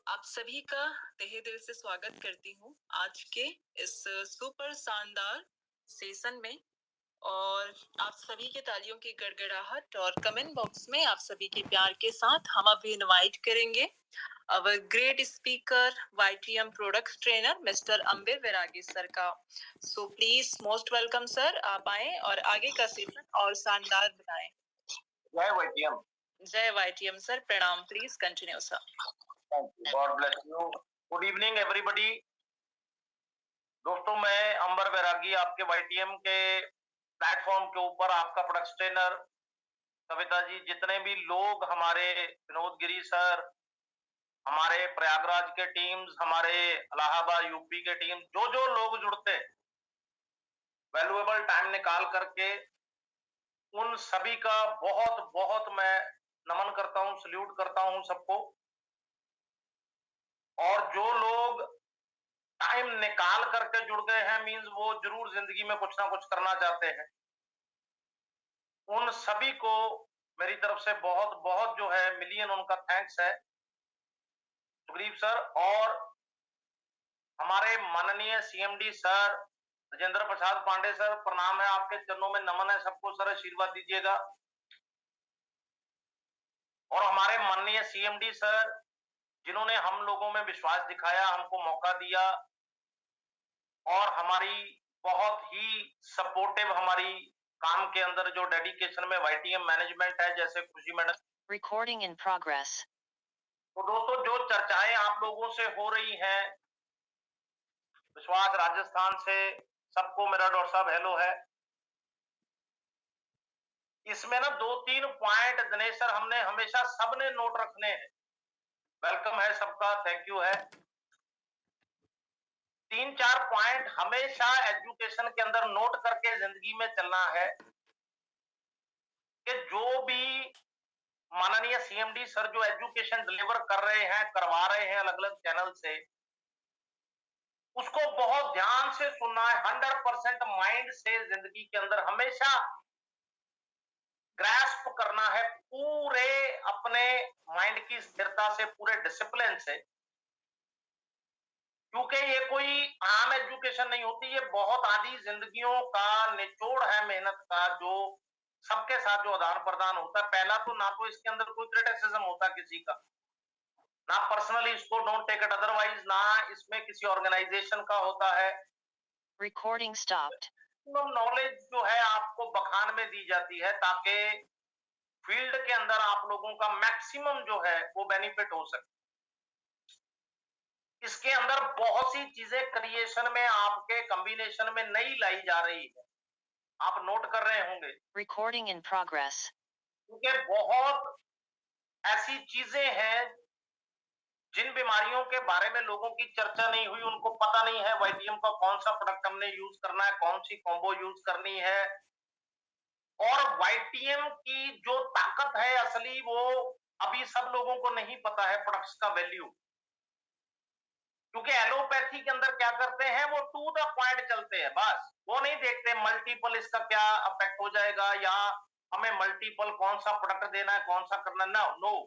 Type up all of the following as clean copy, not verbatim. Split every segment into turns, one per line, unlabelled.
आप सभी का तहे दिल से स्वागत करती हूँ आज के इस सुपर शानदार सेशन में। और आप सभी के तालियों की गड़गड़ाहट और कमेंट बॉक्स में आप सभी के प्यार के साथ हम अभी इनवाइट करेंगे our great speaker YTM products trainer mister Ambir Vairagi sir का। So please most welcome sir, आप आए और आगे का सेशन और शानदार बनाएं।
जय YTM।
जय YTM सर, प्रणाम। Please continue sir.
God bless you. Good evening everybody. दोस्तों, मैं अंबर वैरागी आपके YTM के प्लेटफॉर्म के ऊपर आपका प्रोडक्ट ट्रेनर, कविता जी, जितने भी लोग हमारे विनोद गिरी सर, हमारे प्रयागराज के टीम्स, हमारे इलाहाबाद यूपी के टीम, जो जो लोग जुड़ते वैल्यूएबल टाइम निकाल करके, उन सभी का बहुत बहुत मैं नमन करता हूं, सल्यूट करता हूं सबको। और जो लोग टाइम निकाल करके जुड़ गए हैं, मींस वो जरूर जिंदगी में कुछ ना कुछ करना चाहते हैं। उन सभी को मेरी तरफ से बहुत बहुत जो है मिलियन उनका थैंक्स है सुग्रीव सर। और हमारे माननीय CMD sir Rajendra Prasad Pandey sir, प्रणाम है, आपके चरणों में नमन है सबको। सर आशीर्वाद दीजिएगा। और हमारे माननीय CMD सर, जिन्होंने हम लोगों में विश्वास दिखाया, हमको मौका दिया और हमारी बहुत ही सपोर्टिव, हमारी काम के अंदर जो डेडिकेशन में YTM मैनेजमेंट है, जैसे खुशी मैडम।
Recording in progress.
तो दोस्तों, जो चर्चाएं आप लोगों से हो रही हैं, विश्वास राजस्थान से, सबको मेरा डॉक्टर साहब हेलो है। इसमें ना 2-3 पॉइंट दिनेश सर हमने हमेशा सबने नोट रखने हैं। वेलकम है सबका, थैंक यू है। 3-4 पॉइंट हमेशा एजुकेशन के अंदर नोट करके जिंदगी में चलना है कि जो भी माननीय CMD सर जो एजुकेशन डिलीवर कर रहे हैं, करवा रहे हैं अलग अलग चैनल से, उसको बहुत ध्यान से सुनना है। 100% माइंड से जिंदगी के अंदर हमेशा ग्रास्प करना है, पूरे अपने माइंड की स्थिरता से, पूरे डिसिप्लिन से। क्योंकि ये कोई आम एजुकेशन नहीं होती, ये बहुत आधी जिंदगियों का निचोड़ है, मेहनत का, जो सबके साथ जो आदान प्रदान होता है। पहला तो ना तो इसके अंदर कोई क्रिटिसिज्म होता किसी का, ना पर्सनली इसको डोंट टेक इट अदरवाइज, ना इसमें किसी ऑर्गेनाइजेशन का होता है।
Recording stopped.
नॉलेज जो है आपको बखान में दी जाती है ताकि फील्ड के अंदर आप लोगों का मैक्सिमम जो है वो बेनिफिट हो सके। इसके अंदर बहुत सी चीजें क्रिएशन में आपके कॉम्बिनेशन में नई लाई जा रही है, आप नोट कर रहे होंगे।
Recording in progress.
क्योंकि बहुत ऐसी चीजें हैं जिन बीमारियों के बारे में लोगों की चर्चा नहीं हुई, उनको पता नहीं है YTM का कौन सा प्रोडक्ट हमने यूज करना है, कौन सी कॉम्बो यूज करनी है। और YTM की जो ताकत है असली, वो अभी सब लोगों को नहीं पता है, प्रोडक्ट्स का वैल्यू। क्योंकि एलोपैथी के अंदर क्या करते हैं, वो टू द पॉइंट चलते हैं, बस वो नहीं देखते मल्टीपल इसका क्या अफेक्ट हो जाएगा, या हमें मल्टीपल कौन सा प्रोडक्ट देना है, कौन सा करना है। नो,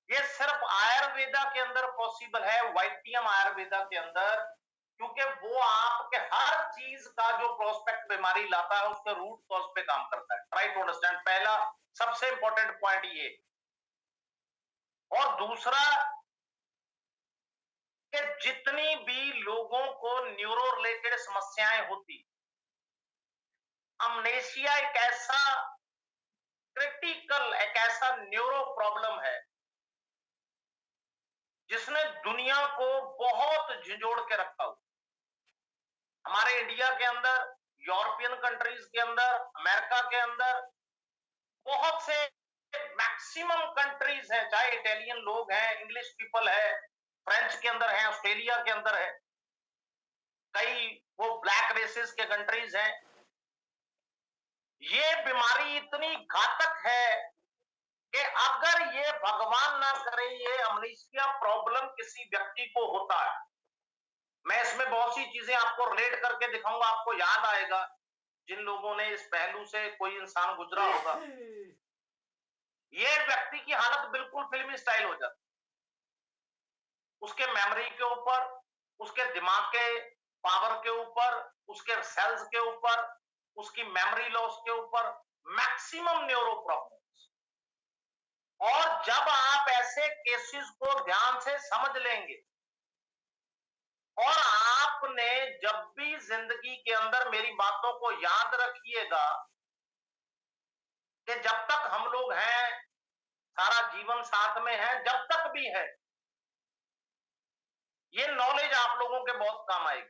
ये सिर्फ आयुर्वेदा के अंदर पॉसिबल है, YTM आयुर्वेदा के अंदर। क्योंकि वो आपके हर चीज का जो प्रोस्पेक्ट बीमारी लाता है, उसके रूट कॉज पे काम करता है। ट्राई टू अंडरस्टैंड, पहला सबसे इंपॉर्टेंट पॉइंट ये। और दूसरा कि जितनी भी लोगों को न्यूरो रिलेटेड समस्याएं होती, अमनेशिया एक ऐसा क्रिटिकल, एक ऐसा न्यूरो प्रॉब्लम है जिसने दुनिया को बहुत झिझोड़ के रखा हुआ। हमारे इंडिया के अंदर, यूरोपियन कंट्रीज के अंदर, अमेरिका के अंदर, बहुत से मैक्सिमम कंट्रीज हैं, चाहे इटालियन लोग हैं, इंग्लिश पीपल है, फ्रेंच के अंदर है, ऑस्ट्रेलिया के अंदर है, कई वो ब्लैक रेसेस के कंट्रीज हैं। ये बीमारी इतनी घातक है कि अगर ये भगवान ना करे, ये अमनीशिया प्रॉब्लम किसी व्यक्ति को होता है, मैं इसमें बहुत सी चीजें आपको रिलेट करके दिखाऊंगा, आपको याद आएगा जिन लोगों ने इस पहलू से कोई इंसान गुजरा होगा। ये व्यक्ति की हालत बिल्कुल फिल्मी स्टाइल हो जाती। उसके मेमोरी के ऊपर, उसके दिमाग के पावर के ऊपर, उसके सेल्स के ऊपर, उसकी मेमोरी लॉस के ऊपर मैक्सिमम न्यूरो प्रॉब्लम्स। और जब आप ऐसे केसेस को ध्यान से समझ लेंगे और आपने जब भी जिंदगी के अंदर मेरी बातों को याद रखिएगा कि जब तक हम लोग हैं, सारा जीवन साथ में है, जब तक भी है, ये नॉलेज आप लोगों के बहुत काम आएगी।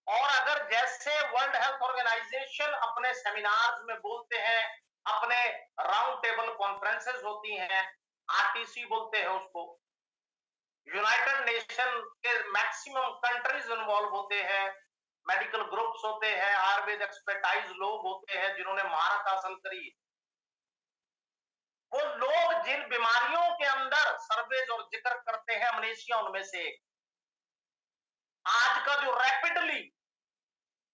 और अगर जैसे वर्ल्ड हेल्थ ऑर्गेनाइजेशन अपने सेमिनार्स में बोलते हैं, अपने राउंड टेबल कॉन्फ्रेंसेस होती हैं, आरटीसी बोलते हैं उसको, यूनाइटेड नेशन के मैक्सिमम कंट्रीज इन्वॉल्व होते हैं, मेडिकल ग्रुप्स होते हैं, आयुर्वेद एक्सपर्टाइज लोग होते हैं जिन्होंने महारत हासिल करी, वो लोग जिन बीमारियों के अंदर सर्वेज और जिक्र करते हैं, अमनेशिया उनमें से एक। आज का जो रैपिडली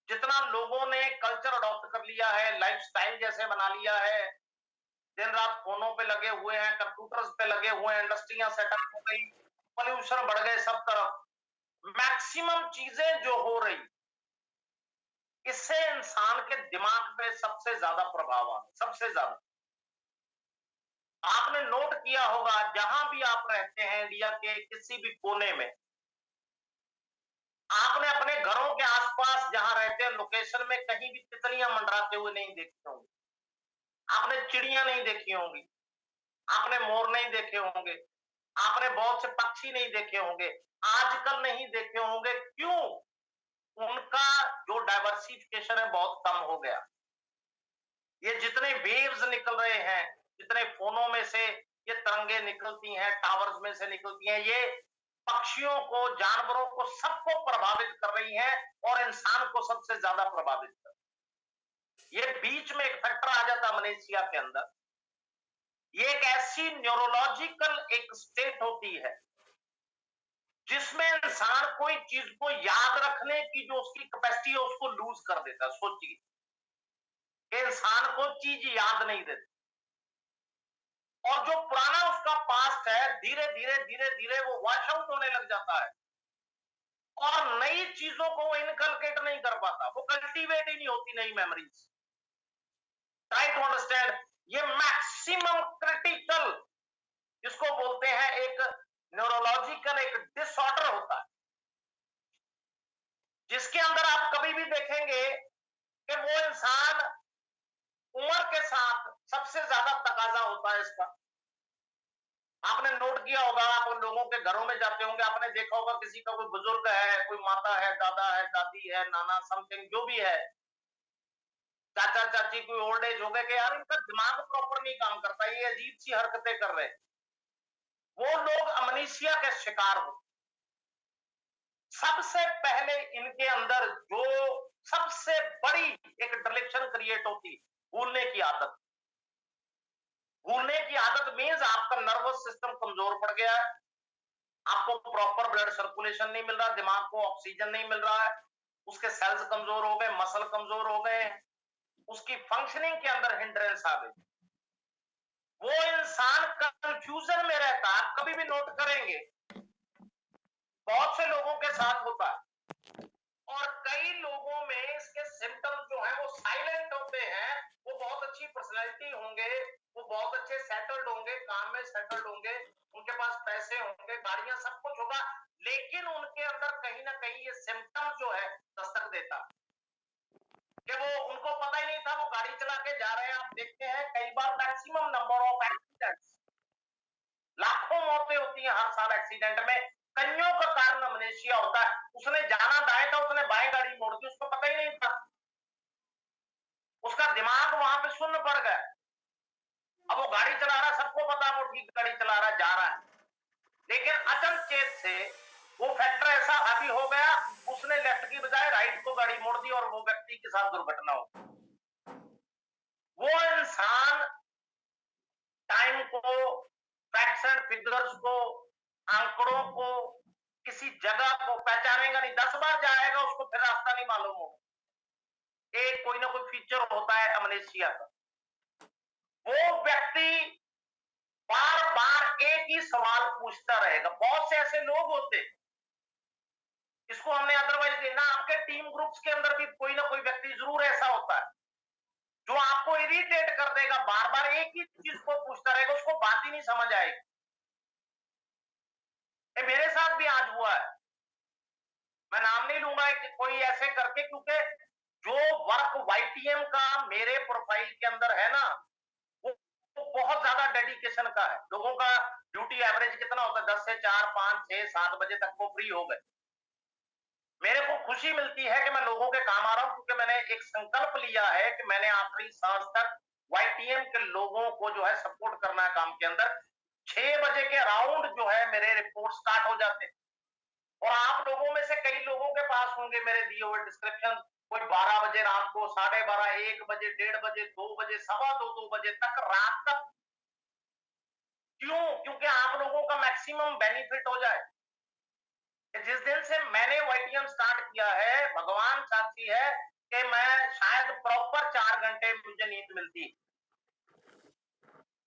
जितना लोगों ने कल्चर अडॉप्ट कर लिया है, लाइफस्टाइल जैसे बना लिया है, दिन रात फोनों पे लगे हुए हैं, कंप्यूटर्स पे लगे हुए हैं, इंडस्ट्रियां सेटअप हो गई, पोल्यूशन बढ़ गए सब तरफ, मैक्सिमम चीजें जो हो रही, इससे इंसान के दिमाग पे सबसे ज्यादा प्रभाव आ, सबसे ज्यादा। आपने नोट किया होगा जहां भी आप रहते हैं इंडिया के किसी भी कोने में, आपने अपने घरों के आसपास जहां रहते हैं लोकेशन में कहीं भी तितलियां मंडराते हुए नहीं देखी होंगी, आपने चिड़ियां नहीं देखी होंगी, आपने मोर नहीं देखे होंगे, आपने बहुत से पक्षी नहीं देखे होंगे, आजकल नहीं देखे होंगे। क्यों? उनका जो डाइवर्सिफिकेशन है बहुत कम हो गया। ये जितने वेव्स निकल रहे हैं, जितने फोनों में से ये तरंगे निकलती हैं, टावर्स में से निकलती हैं, ये पक्षियों को, जानवरों को, सबको प्रभावित कर रही हैं और इंसान को सबसे ज्यादा प्रभावित कर रही है। ये बीच में एक फैक्टर आ जाता मलेशिया के अंदर, ये एक ऐसी न्यूरोलॉजिकल एक स्टेट होती है जिसमें इंसान कोई चीज को याद रखने की जो उसकी कैपेसिटी है उसको लूज कर देता है। सोचिए कि इंसान को चीज याद नहीं देती और जो पुराना उसका पास्ट है धीरे धीरे धीरे धीरे वो वॉश आउट होने लग जाता है और नई चीजों को वो इनकलकेट नहीं कर पाता, वो कल्टीवेट ही नहीं होती नई मेमोरीज। ट्राई टू अंडरस्टैंड, ये मैक्सिमम क्रिटिकल जिसको बोलते हैं एक न्यूरोलॉजिकल एक डिसऑर्डर होता है, जिसके अंदर आप कभी भी देखेंगे कि वो इंसान उम्र के साथ सबसे ज्यादा तकाजा होता है इसका। आपने नोट किया होगा, आप उन लोगों के घरों में जाते होंगे, आपने देखा होगा किसी का कोई बुजुर्ग है, कोई माता है, दादा है, दादी है, नाना समथिंग जो भी है, चाचा चाची, कोई ओल्ड एज हो गए कि यार इनका दिमाग प्रॉपर नहीं काम करता, ये अजीब सी हरकतें कर रहे हैं, वो लोग अमनीशिया के शिकार हो। सबसे पहले इनके अंदर जो सबसे बड़ी एक डायरेक्शन क्रिएट होती, भूलने की आदत। भूलने की आदत मीन्स आपका नर्वस सिस्टम कमजोर पड़ गया है, आपको प्रॉपर ब्लड सर्कुलेशन नहीं मिल रहा, दिमाग को ऑक्सीजन नहीं मिल रहा है, उसके सेल्स कमजोर हो गए, मसल कमजोर हो गए, उसकी फंक्शनिंग के अंदर हिंड्रेंस आ गई। वो इंसान कंफ्यूजन में रहता है। आप कभी भी नोट करेंगे बहुत से लोगों के साथ होता है और कई लोगों में इसके सिम्टम्स जो है वो साइलेंट होते हैं, वो बहुत अच्छी पर्सनैलिटी होंगे, वो बहुत अच्छे सेटल्ड होंगे, काम में सेटल्ड होंगे, उनके पास पैसे होंगे, गाड़ियां, सब कुछ होगा, लेकिन उनके अंदर कहीं ना कहीं ये सिम्टम्स जो है दस्तक देता कि वो, उनको पता ही नहीं था वो गाड़ी चला के जा रहे हैं। आप देखते हैं कई बार मैक्सिमम नंबर ऑफ एक्सीडेंट्स, लाखों मौतें होती हैं हर साल एक्सीडेंट में, कईयों का कारण अमनेशिया होता है। उसने जाना दाएं था, उसने बाएं गाड़ी मोड़ दी, उसको पता ही नहीं था, उसका दिमाग वहां पे शून्य पड़ गया। अब वो गाड़ी चला रहा है, सबको पता है वो ठीक गाड़ी चला रहा है, जा रहा है, लेकिन अचनचेत से वो फैक्टर ऐसा हावी हो गया, उसने लेफ्ट की बजाय राइट को गाड़ी मोड़ दी और वो व्यक्ति के साथ दुर्घटना हो। वो इंसान टाइम को, फैक्ट्स एंड फिगर्स को, आंकड़ों को, किसी जगह को पहचानेगा नहीं, 10 बार जाएगा उसको फिर रास्ता नहीं मालूम होगा। एक कोई ना कोई फीचर होता है अमनेशिया का। वो व्यक्ति बार बार एक ही सवाल पूछता रहेगा। बहुत से ऐसे लोग होते, इसको हमने अदरवाइज देखना, आपके टीम ग्रुप्स के अंदर भी कोई ना कोई व्यक्ति जरूर ऐसा होता है जो आपको इरिटेट कर देगा, बार बार एक ही चीज को पूछता रहेगा, उसको बात ही नहीं समझ आएगी। ये मेरे साथ भी आज हुआ है, मैं नाम नहीं लूंगा कि कोई ऐसे करके, क्योंकि जो वर्क वाईटीएम का मेरे प्रोफाइल के अंदर है ना, वो बहुत ज्यादा डेडिकेशन का है। लोगों का ड्यूटी एवरेज कितना होता है, 10 से 4, 5, 6, 7 बजे तक वो फ्री हो गए। मेरे को खुशी मिलती है कि मैं लोगों के काम आ रहा हूं, क्योंकि मैंने एक संकल्प लिया है कि मैंने आखिरी सांस तक वाईटीएम के लोगों को जो है सपोर्ट करना है काम के अंदर। 6 बजे के राउंड जो है मेरे रिपोर्ट स्टार्ट हो जाते हैं, और आप लोगों में से कई लोगों के पास होंगे मेरे दिए हुए डिस्क्रिप्शन, कोई 12 बजे रात को, 12:30, 1 बजे, 1:30 बजे, 2 बजे, 2:15, 2 बजे तक, रात तक। क्यों? क्योंकि आप लोगों का मैक्सिमम बेनिफिट हो जाए। जिस दिन से मैंने वाईटीएम स्टार्ट किया है, भगवान साक्षी है कि मैं शायद प्रॉपर 4 घंटे मुझे नींद मिलती,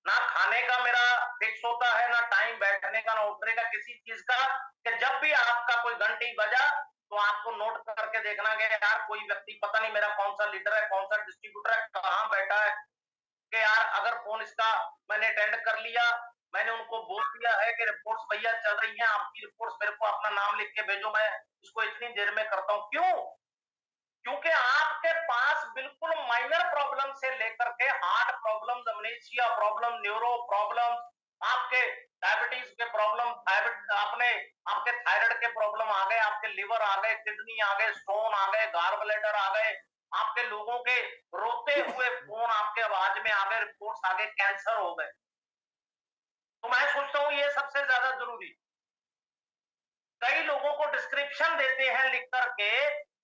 ना खाने का मेरा फिक्स होता है, ना टाइम बैठने का, ना उठने का, किसी चीज का, कि जब भी आपका कोई घंटी बजा तो आपको नोट करके देखना कि यार कोई व्यक्ति, पता नहीं मेरा कौन सा लीडर है, कौन सा डिस्ट्रीब्यूटर है, कहाँ बैठा है, कि यार अगर फोन इसका मैंने अटेंड कर लिया, मैंने उनको बोल दिया है कि रिपोर्ट्स भैया चल रही हैं, आपकी रिपोर्ट्स मेरे को अपना नाम लिख के भेजो, मैं इसको इतनी देर में करता हूं। क्यों? क्योंकि आपके पास बिल्कुल माइनर प्रॉब्लम से लेकर के heart problem, amnesia problem, neuro problem, आपके डायबिटीज के प्रॉब्लम, आपने आपके थायराइड के प्रॉब्लम आ गए, आपके लिवर आ गए, किडनी आ गए, स्टोन आ गए, गाल ब्लैडर आ गए, आपके लोगों के रोते हुए फोन आपके आवाज में आ गए, रिपोर्ट्स आ गए, कैंसर हो गए। तो मैं सोचता हूँ ये सबसे ज्यादा जरूरी। कई लोगों को डिस्क्रिप्शन देते हैं लिख करके,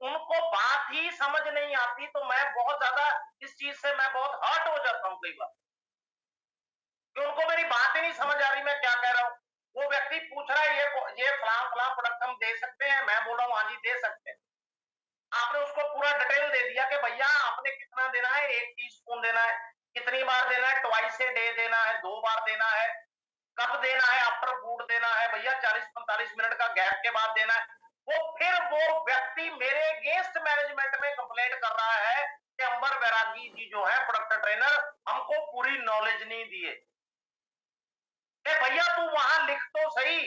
उनको बात ही समझ नहीं आती, तो मैं बहुत ज्यादा इस चीज से मैं बहुत हर्ट हो जाता हूँ कई बार, कि उनको मेरी बात ही नहीं समझ आ रही, मैं क्या कह रहा हूँ। वो व्यक्ति पूछ रहा है ये फलां फलां प्रोडक्ट हम दे सकते हैं, मैं बोल रहा हूँ हाँ जी दे सकते हैं। आपने उसको पूरा डिटेल दे दिया कि भैया आपने कितना देना है, 1 टीस्पून देना है, कितनी बार देना है, ट्वाइस ए डे देना है, 2 बार देना है, कब देना है, आफ्टर फूड देना है, भैया 40-45 मिनट का गैप के बाद देना है। फिर वो व्यक्ति मेरे अगेंस्ट मैनेजमेंट में कंप्लेंट कर रहा है कि अंबर बैरागी जी जो है प्रोडक्ट ट्रेनर, हमको पूरी नॉलेज नहीं दिए। भैया तू वहां लिख तो सही,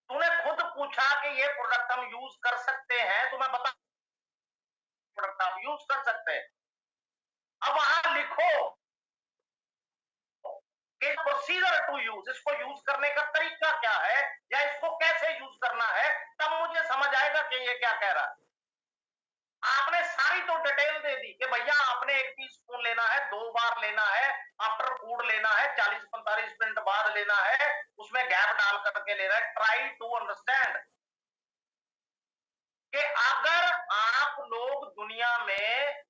तूने खुद पूछा कि ये प्रोडक्ट हम यूज कर सकते हैं, तो मैं बता प्रोडक्ट आप यूज कर सकते हैं। अब वहां लिखो प्रोसीजर टू यूज, इसको यूज करने का तरीका क्या है, या इसको कैसे यूज करना है, तब मुझे समझ आएगा कि ये क्या कह रहा है। आपने सारी तो डिटेल दे दी कि भैया आपने 1 टीस्पून लेना है, 2 बार लेना है, आफ्टर फूड लेना है, 40-45 मिनट बाद लेना है, उसमें गैप डाल करके लेना है। ट्राई टू अंडरस्टैंड कि अगर आप लोग दुनिया में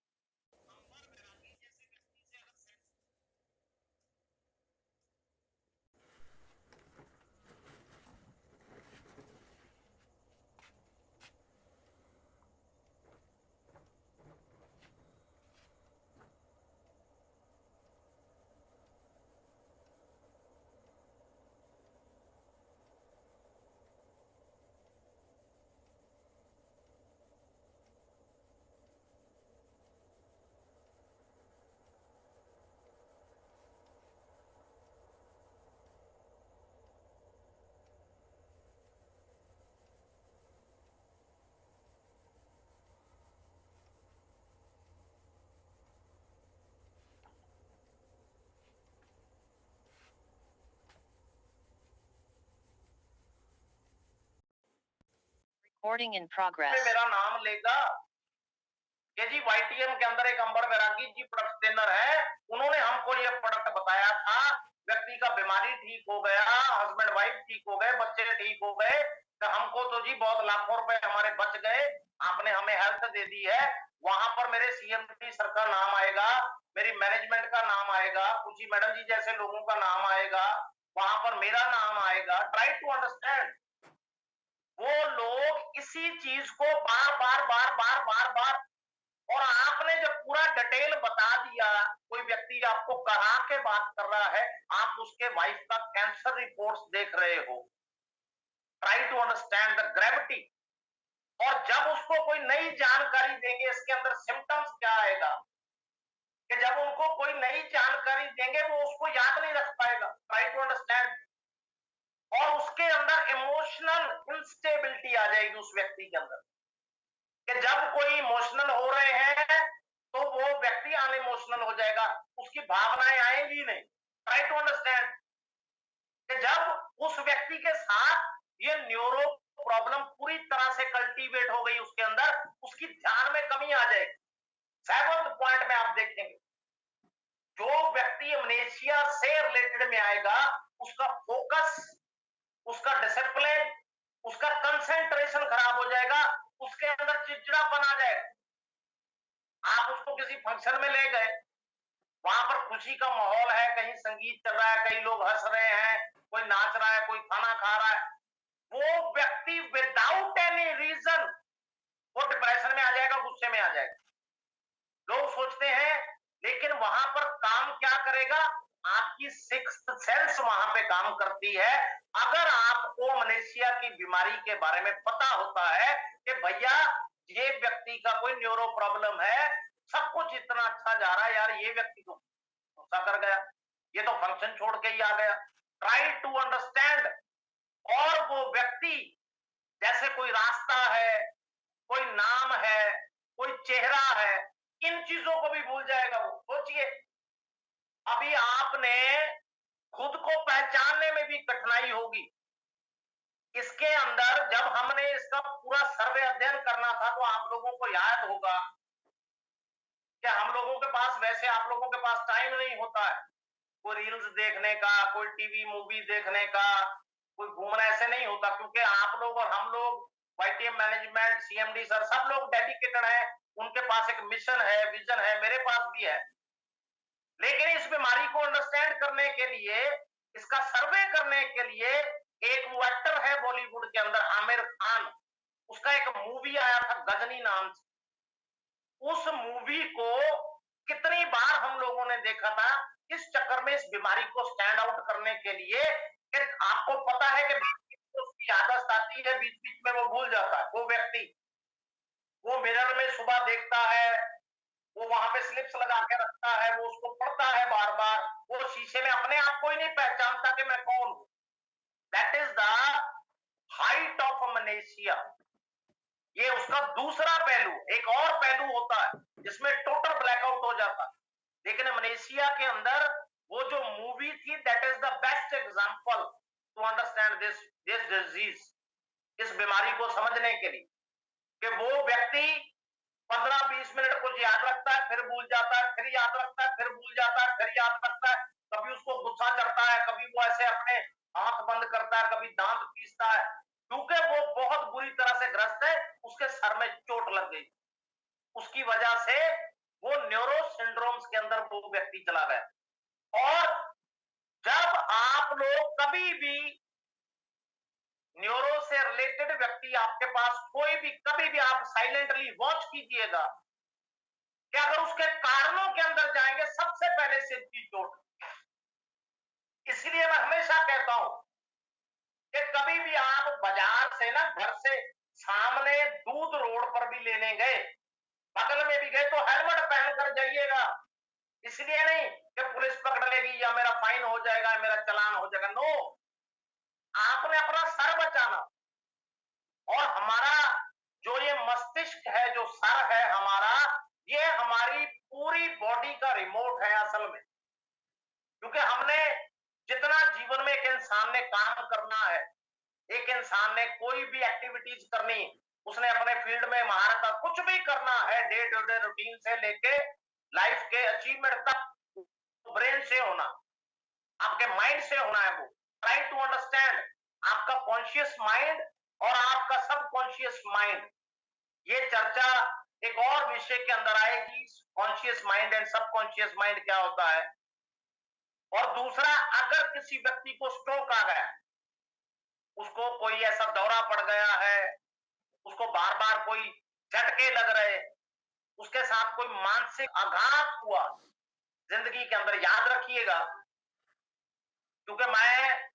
Recording in progress.
मेरा नाम लेगा कि जी वाईटीएम के अंदर एक अंबर बैरागी जी प्रोडक्ट ट्रेनर है, उन्होंने हमको ये प्रोडक्ट बताया था, व्यक्ति का बीमारी ठीक हो गया, हस्बैंड वाइफ ठीक हो गए, बच्चे ठीक हो गए, तो हमको तो जी बहुत लाखों रुपए हमारे बच गए, आपने हमें हेल्थ दे दी है। वहां पर मेरे सीएमडी सर का नाम आएगा, मेरी मैनेजमेंट का नाम आएगा, कुछ मैडम जी जैसे लोगों का नाम आएगा, वहां पर मेरा नाम आएगा। Try to understand. वो लोग इसी चीज को बार बार बार बार बार बार और आपने जब पूरा डिटेल बता दिया, कोई व्यक्ति आपको करा के बात कर रहा है, आप उसके वाइफ का कैंसर रिपोर्ट्स देख रहे हो, try to understand the gravity. और जब उसको कोई नई जानकारी देंगे, इसके अंदर सिम्टम्स क्या आएगा, कि जब उनको कोई नई जानकारी देंगे वो उसको याद नहीं रख पाएगा, ट्राई टू अंडरस्टैंड। और उसके अंदर इमोशनल इंस्टेबिलिटी आ जाएगी उस व्यक्ति के अंदर, कि जब कोई इमोशनल हो रहे हैं तो वो व्यक्ति अनइमोशनल हो जाएगा, उसकी भावनाएं आएंगी नहीं। ट्राई टू अंडरस्टैंड कि जब उस व्यक्ति के साथ ये न्यूरो प्रॉब्लम पूरी तरह से कल्टीवेट हो गई उसके अंदर, उसकी ध्यान में कमी आ जाएगी। 7th पॉइंट में आप देखेंगे, जो व्यक्ति अमनेशिया से रिलेटेड में आएगा, उसका फोकस, उसका डिसिप्लिन, उसका कंसंट्रेशन खराब हो जाएगा, उसके अंदर चिड़चिड़ापन आ जाएगा। आप उसको किसी फंक्शन में ले गए, वहां पर खुशी का माहौल है, कहीं संगीत चल रहा है, कई लोग हंस रहे हैं, कोई नाच रहा है, कोई खाना खा रहा है, वो व्यक्ति विदाउट एनी रीजन वो डिप्रेशन में आ जाएगा, गुस्से में आ जाएगा। लोग सोचते हैं, लेकिन वहां पर काम क्या करेगा, आपकी सिक्स्थ सेंस वहां पे काम करती है। अगर आपको मलेशिया की बीमारी के बारे में पता होता है कि भैया ये व्यक्ति का कोई न्यूरो प्रॉब्लम है, सब कुछ इतना अच्छा जा रहा है, यार ये व्यक्ति तो गुस्सा कर गया, ये तो फंक्शन छोड़ के ही आ गया, ट्राई टू अंडरस्टैंड। और वो व्यक्ति जैसे कोई रास्ता है, कोई नाम है, कोई चेहरा है, इन चीजों को भी भूल जाएगा वो। सोचिए, अभी आपने खुद को पहचानने में भी कठिनाई होगी। इसके अंदर जब हमने इसका पूरा सर्वे अध्ययन करना था, तो आप लोगों को याद होगा कि हम लोगों के पास, वैसे आप लोगों के पास टाइम नहीं होता है कोई रील्स देखने का, कोई टीवी मूवी देखने का, कोई घूमना, ऐसे नहीं होता, क्योंकि आप लोग और हम लोग, वाईटीएम मैनेजमेंट, सीएमडी सर, सब लोग डेडिकेटेड हैं, उनके पास एक मिशन है, विजन है, मेरे पास भी है। लेकिन इस बीमारी को अंडरस्टैंड करने के लिए, इसका सर्वे करने के लिए, एक वो एक्टर है बॉलीवुड के अंदर, आमिर खान, उसका एक मूवी आया था गजनी नाम से। उस मूवी को कितनी बार हम लोगों ने देखा था, इस चक्कर में, इस बीमारी को स्टैंड आउट करने के लिए, कि आपको पता है कि उसकी आदत आती है, बीच बीच में वो भूल जाता है। वो व्यक्ति, वो मिरर में सुबह देखता है, वो वहां पे स्लिप्स लगा के रखता है, वो उसको पढ़ता है बार बार, वो शीशे में अपने आप को ही नहीं पहचानता कि मैं कौन हूं। That is the height of amnesia. ये उसका दूसरा पहलू। एक और पहलू होता है जिसमें टोटल ब्लैकआउट हो जाता है, लेकिन अमनेशिया के अंदर वो जो मूवी थी, that is the best example to understand this this disease, इस बीमारी को समझने के लिए, कि वो व्यक्ति 15-20 मिनट कुछ याद रखता है, फिर भूल जाता है, फिर याद रखता है, फिर भूल जाता है, फिर याद रखता है, कभी उसको गुस्सा चढ़ता है, कभी वो ऐसे अपने हाथ बंद करता है, कभी दांत पीसता है, क्योंकि वो बहुत बुरी तरह से ग्रस्त है, उसके सर में चोट लग गई, उसकी वजह से वो न्यूरो सिंड्रोम्स के अंदर वो व्यक्ति चला गया। और जब आप लोग कभी भी न्यूरो से रिलेटेड व्यक्ति आपके पास कोई भी, कभी भी आप साइलेंटली वॉच कीजिएगा कि अगर उसके कारणों के अंदर जाएंगे, सबसे पहले सिर की चोट। इसलिए मैं हमेशा कहता हूं कि कभी भी आप बाजार से ना, घर से सामने दूध रोड पर भी लेने गए, बगल में भी गए, तो हेलमेट पहनकर जाइएगा। इसलिए नहीं कि पुलिस पकड़ लेगी या मेरा फाइन हो जाएगा, मेरा चालान हो जाएगा। नो, आपने अपना सर बचाना। और हमारा जो ये मस्तिष्क है, जो सर है हमारा, ये हमारी पूरी बॉडी का रिमोट है असल में। क्योंकि हमने जितना जीवन में एक इंसान ने काम करना है, एक इंसान ने कोई भी एक्टिविटीज करनी, उसने अपने फील्ड में महारत, कुछ भी करना है, डे टू डे रूटीन से लेके लाइफ के अचीवमेंट तक, ब्रेन से होना, आपके माइंड से होना है। वो ट्राई टू अंडरस्टैंड आपका कॉन्शियस माइंड और आपका सबकॉन्शियस माइंड। ये चर्चा एक और विषय के अंदर आएगी, conscious mind and subconscious mind क्या होता है। और दूसरा, अगर किसी व्यक्ति को स्ट्रोक आ गया, उसको कोई ऐसा दौरा पड़ गया है, उसको बार बार कोई झटके लग रहे, उसके साथ कोई मानसिक आघात हुआ जिंदगी के अंदर, याद रखिएगा, क्योंकि मैं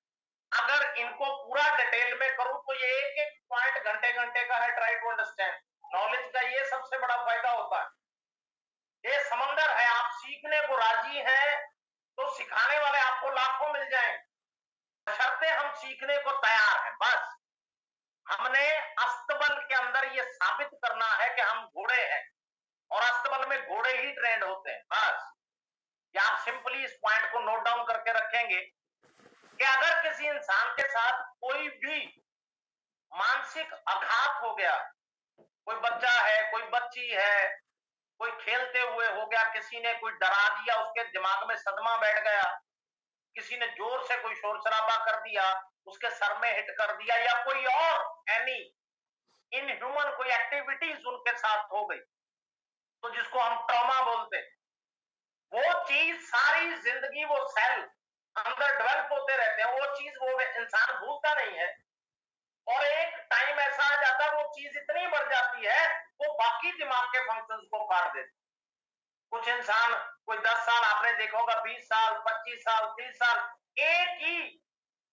अगर इनको पूरा डिटेल में करूं तो ये एक एक पॉइंट घंटे घंटे का है। Try to understand. नॉलेज का ये सबसे बड़ा फायदा होता है। ये समंदर है, आप सीखने को राजी हैं तो सिखाने वाले आपको लाखों मिल जाएं, बशर्ते हम सीखने को तैयार हैं। बस हमने अस्तबल के अंदर ये साबित करना है कि हम घोड़े हैं, और अस्तबल में घोड़े ही ट्रेंड होते हैं। बस या आप सिंपली इस पॉइंट को नोट डाउन करके रखेंगे कि अगर किसी इंसान के साथ कोई भी मानसिक आघात हो गया, कोई बच्चा है, कोई बच्ची है, कोई खेलते हुए हो गया, किसी ने कोई डरा दिया, उसके दिमाग में सदमा बैठ गया, किसी ने जोर से कोई शोर शराबा कर दिया, उसके सर में हिट कर दिया, या कोई और एनी इनह्यूमन कोई एक्टिविटीज उनके साथ हो गई, तो जिसको हम ट्रॉमा बोलते हैं, वो चीज सारी जिंदगी वो सेल अंदर डेवलप होते रहते हैं, वो चीज वो इंसान भूलता नहीं है, और एक टाइम ऐसा आ जाता है वो चीज इतनी बढ़ जाती है वो बाकी दिमाग के फंक्शंस को काट देती। कुछ इंसान कोई 10 साल आपने देखा होगा, 20 साल, 25 साल, 30 साल, एक ही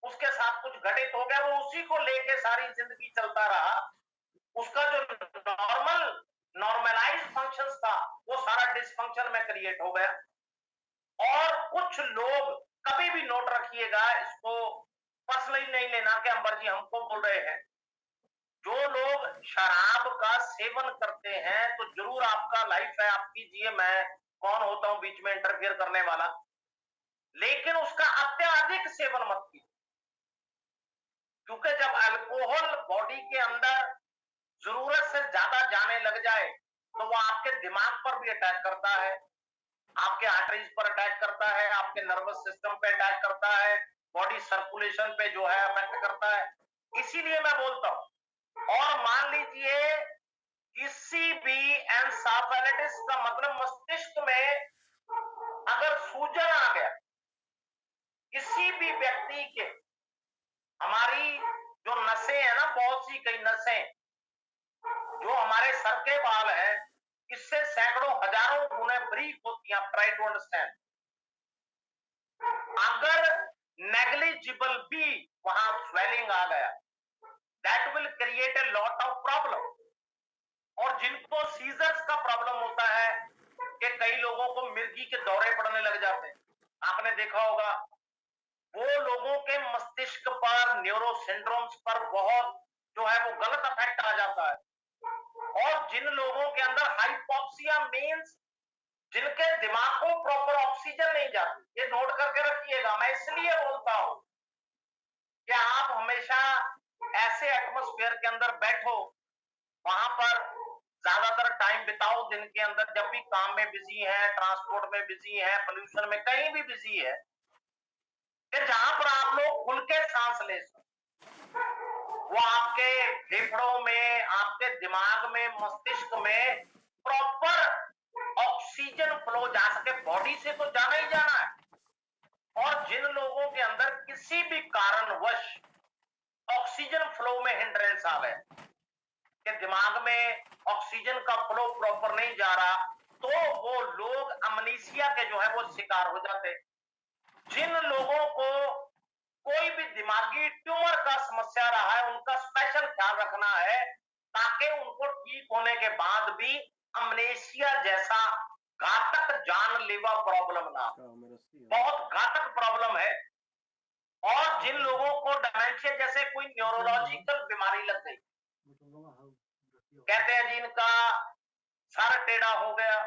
उसके साथ कुछ घटित हो गया, वो उसी को लेके सारी जिंदगी चलता रहा, उसका जो नॉर्मलाइज फंक्शंस था वो सारा डिसफंक्शन में क्रिएट हो गया। और कुछ लोग, कभी भी नोट रखिएगा, इसको पर्सनली नहीं लेना कि अंबर जी हमको बोल रहे हैं, जो लोग शराब का सेवन करते हैं तो जरूर आपका लाइफ है, आप कीजिए, मैं कौन होता हूं बीच में इंटरफियर करने वाला, लेकिन उसका अत्यधिक सेवन मत कीजिए, क्योंकि जब अल्कोहल बॉडी के अंदर जरूरत से ज्यादा जाने लग जाए तो वो आपके दिमाग पर भी अटैक करता है, आपके आर्टरीज पर अटैक करता है, आपके नर्वस सिस्टम पे अटैक करता है, बॉडी सर्कुलेशन पे जो है अफेक्ट करता है। इसीलिए मैं बोलता हूं, और मान लीजिए किसी भी एंसाफेलाइटिस का मतलब मस्तिष्क में अगर सूजन आ गया किसी भी व्यक्ति के, हमारी जो नसें हैं ना, बहुत सी कई नसें जो हमारे सर के बाल हैं, इससे सैकड़ों हजारों गुने बारीक होती हैं। Try to understand. अगर नेग्लिजिबल भी वहां स्वेलिंग आ गया, that will create a lot of problem. और जिनको सीजर्स का प्रॉब्लम होता है कि कई लोगों को मिर्गी के दौरे पड़ने लग जाते हैं, आपने देखा होगा, वो लोगों के मस्तिष्क पर, न्यूरो सिंड्रोम्स पर बहुत जो है वो गलत इफेक्ट आ जाता है। और जिन लोगों के अंदर हाइपोक्सिया मींस जिनके दिमाग को प्रॉपर ऑक्सीजन नहीं जाती, ये नोट करके रखिएगा। मैं इसलिए बोलता हूं कि आप हमेशा ऐसे एटमॉस्फेयर के अंदर बैठो, वहां पर ज्यादातर टाइम बिताओ दिन के अंदर, जब भी काम में बिजी है, ट्रांसपोर्ट में बिजी है, पोल्यूशन में कहीं भी बिजी है, कि जहां पर आप लोग खुल के सांस ले सको, वो आपके फेफड़ों में, आपके दिमाग में, मस्तिष्क में प्रॉपर ऑक्सीजन फ्लो जा सके। बॉडी से तो जाना ही जाना है, और जिन लोगों के अंदर किसी भी कारणवश ऑक्सीजन फ्लो में हिंड्रेंस आ गए, कि दिमाग में ऑक्सीजन का फ्लो प्रॉपर नहीं जा रहा, तो वो लोग अमनीसिया के जो है वो शिकार हो जाते। जिन लोगों को कोई भी दिमागी ट्यूमर का समस्या रहा है, उनका स्पेशल ख्याल रखना है, ताकि उनको ठीक होने के बाद भी अमनेशिया जैसा घातक जानलेवा प्रॉब्लम ना, बहुत घातक प्रॉब्लम है। और जिन लोगों को डिमेंशिया जैसे कोई न्यूरोलॉजिकल बीमारी लग गई, कहते हैं जिनका सर टेढ़ा हो गया,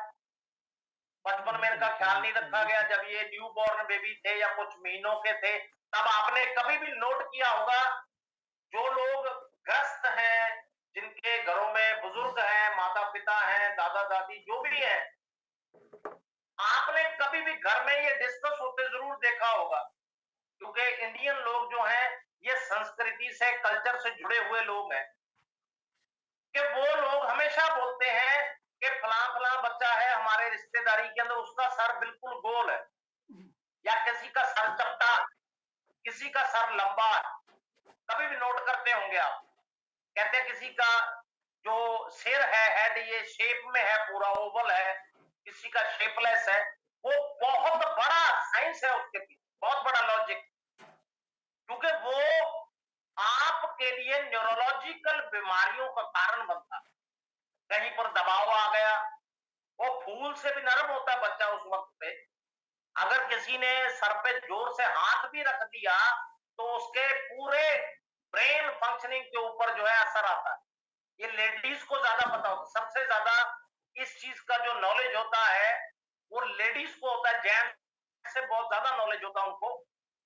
बचपन में इनका ख्याल नहीं रखा गया, जब ये न्यू बॉर्न बेबी थे या कुछ महीनों के थे, तब आपने कभी भी नोट किया होगा, जो लोग ग्रस्त हैं, जिनके घरों में बुजुर्ग हैं, माता पिता हैं, दादा दादी जो भी है, आपने कभी भी घर में ये डिस्कस होते जरूर देखा होगा, क्योंकि इंडियन लोग जो हैं ये संस्कृति से, कल्चर से जुड़े हुए लोग हैं, कि वो लोग हमेशा बोलते हैं कि फलां फलां बच्चा है हमारे रिश्तेदारी के अंदर, उसका सर बिल्कुल गोल है, या किसी का सर चपटा, किसी का सर लंबा है। कभी भी नोट करते होंगे आप, कहते हैं किसी का जो सिर है, हेड ये शेप में है, पूरा ओवल है, किसी का शेपलेस है, वो बहुत बड़ा साइंस है उसके पीछे, बहुत बड़ा लॉजिक, क्योंकि वो आपके लिए न्यूरोलॉजिकल बीमारियों का कारण बनता है। कहीं पर दबाव आ गया, वो फूल से भी नरम होता है बच्चा उस वक्त पे। अगर किसी ने सर पे जोर से हाथ भी रख दिया तो उसके पूरे ब्रेन फंक्शनिंग के ऊपर जो है असर आता है। ये लेडीज को ज्यादा पता होता है, सबसे ज्यादा इस चीज का जो नॉलेज होता है वो लेडीज को होता है, जेंट्स से बहुत ज्यादा नॉलेज होता है उनको,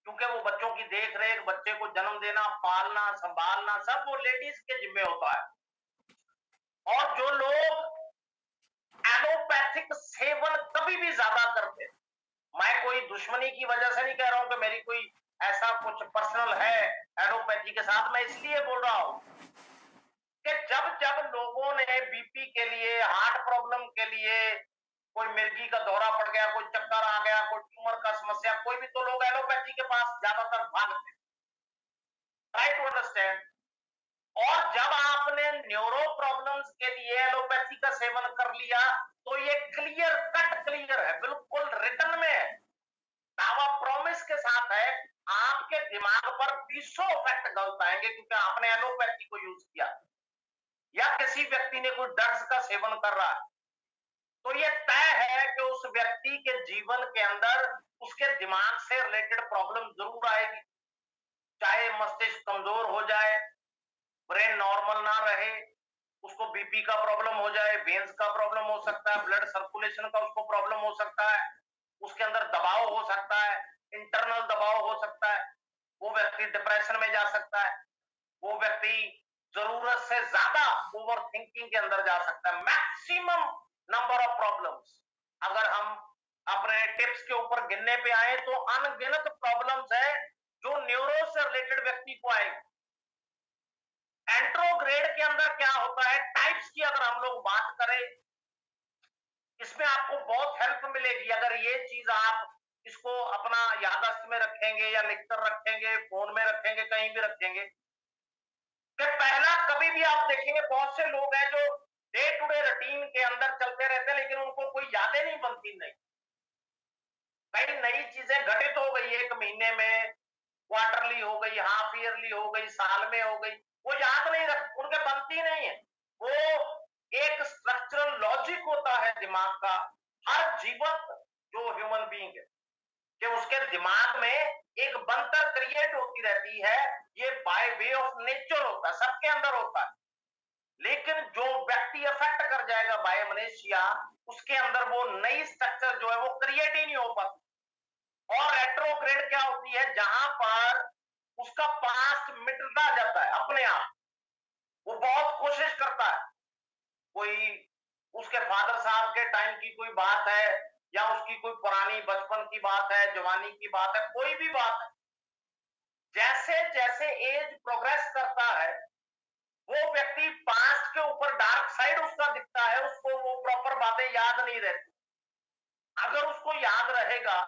क्योंकि वो बच्चों की देख रेख, बच्चे को जन्म देना, पालना, संभालना सब वो लेडीज के जिम्मे होता है। और जो लोग एलोपैथिक सेवन कभी भी ज्यादा करते, मैं कोई दुश्मनी की वजह से नहीं कह रहा हूं कि मेरी कोई ऐसा कुछ पर्सनल है एलोपैथी के साथ, मैं इसलिए बोल रहा हूं कि जब जब लोगों ने बीपी के लिए, हार्ट प्रॉब्लम के लिए, कोई मिर्गी का दौरा पड़ गया, कोई चक्कर आ गया, कोई ट्यूमर का समस्या, कोई भी, तो लोग एलोपैथी के पास ज्यादातर भागते। Try to understand. और जब आपने न्यूरो प्रॉब्लम्स के लिए एलोपैथी का सेवन कर लिया तो ये क्लियर कट क्लियर है, बिल्कुल रिटर्न में है, दावा प्रॉमिस के साथ है, आपके दिमाग पर 20 इफेक्ट गलत आएंगे क्योंकि आपने एलोपैथी को यूज किया, या किसी व्यक्ति ने कोई ड्रग्स का सेवन कर रहा है, तो ये तय है कि उस व्यक्ति के जीवन के अंदर उसके दिमाग से रिलेटेड प्रॉब्लम जरूर आएगी, चाहे मस्तिष्क कमजोर हो जाए, ब्रेन नॉर्मल ना रहे, उसको बीपी का प्रॉब्लम हो जाए, वेन्स का प्रॉब्लम हो सकता है, ब्लड सर्कुलेशन का उसको प्रॉब्लम हो सकता है, उसके अंदर दबाव हो सकता है, इंटरनल दबाव हो सकता है, वो व्यक्ति डिप्रेशन में जा सकता है, वो व्यक्ति जरूरत से ज्यादा ओवर थिंकिंग के अंदर जा सकता है। मैक्सिमम नंबर ऑफ प्रॉब्लम्स अगर हम अपने टिप्स के ऊपर गिनने पे आए तो अनगिनत प्रॉब्लम्स है जो न्यूरो से रिलेटेड व्यक्ति को आएंगे। एंट्रोग्रेड के अंदर क्या होता है, टाइप्स की अगर हम लोग बात करें, इसमें आपको बहुत हेल्प मिलेगी अगर ये चीज आप इसको अपना याददाश्त में रखेंगे या लिखकर रखेंगे, फोन में रखेंगे, कहीं भी रखेंगे। कि पहला, कभी भी आप देखेंगे बहुत से लोग हैं जो डे टू डे रूटीन के अंदर चलते रहते हैं लेकिन उनको कोई यादें नहीं बनती, नहीं, कई नई चीजें घटित हो गई, एक महीने में क्वार्टरली हो गई, हाफ ईयरली हो गई, साल में हो गई, वो याद नहीं रख, उनके बनती नहीं है। वो एक स्ट्रक्चरल लॉजिक होता है दिमाग का, हर जीवत जो ह्यूमन बीइंग है कि उसके दिमाग में एक बनतर क्रिएट होती रहती है, ये बाय वे ऑफ नेचर होता है, सबके अंदर होता है। लेकिन जो व्यक्ति अफेक्ट कर जाएगा बाय अमनेशिया, उसके अंदर वो नई स्ट्रक्चर जो है वो क्रिएट ही नहीं हो पाती। और रेट्रोग्रेड क्या होती है, जहां पर उसका पास्ट मिटता जाता है अपने आप, वो बहुत कोशिश करता है, कोई उसके फादर साहब के टाइम की कोई बात है या उसकी कोई पुरानी बचपन की बात है, जवानी की बात है, कोई भी बात है, जैसे जैसे एज प्रोग्रेस करता है वो व्यक्ति पास्ट के ऊपर डार्क साइड उसका दिखता है, उसको वो प्रॉपर बातें याद नहीं रहती। अगर उसको याद रहेगा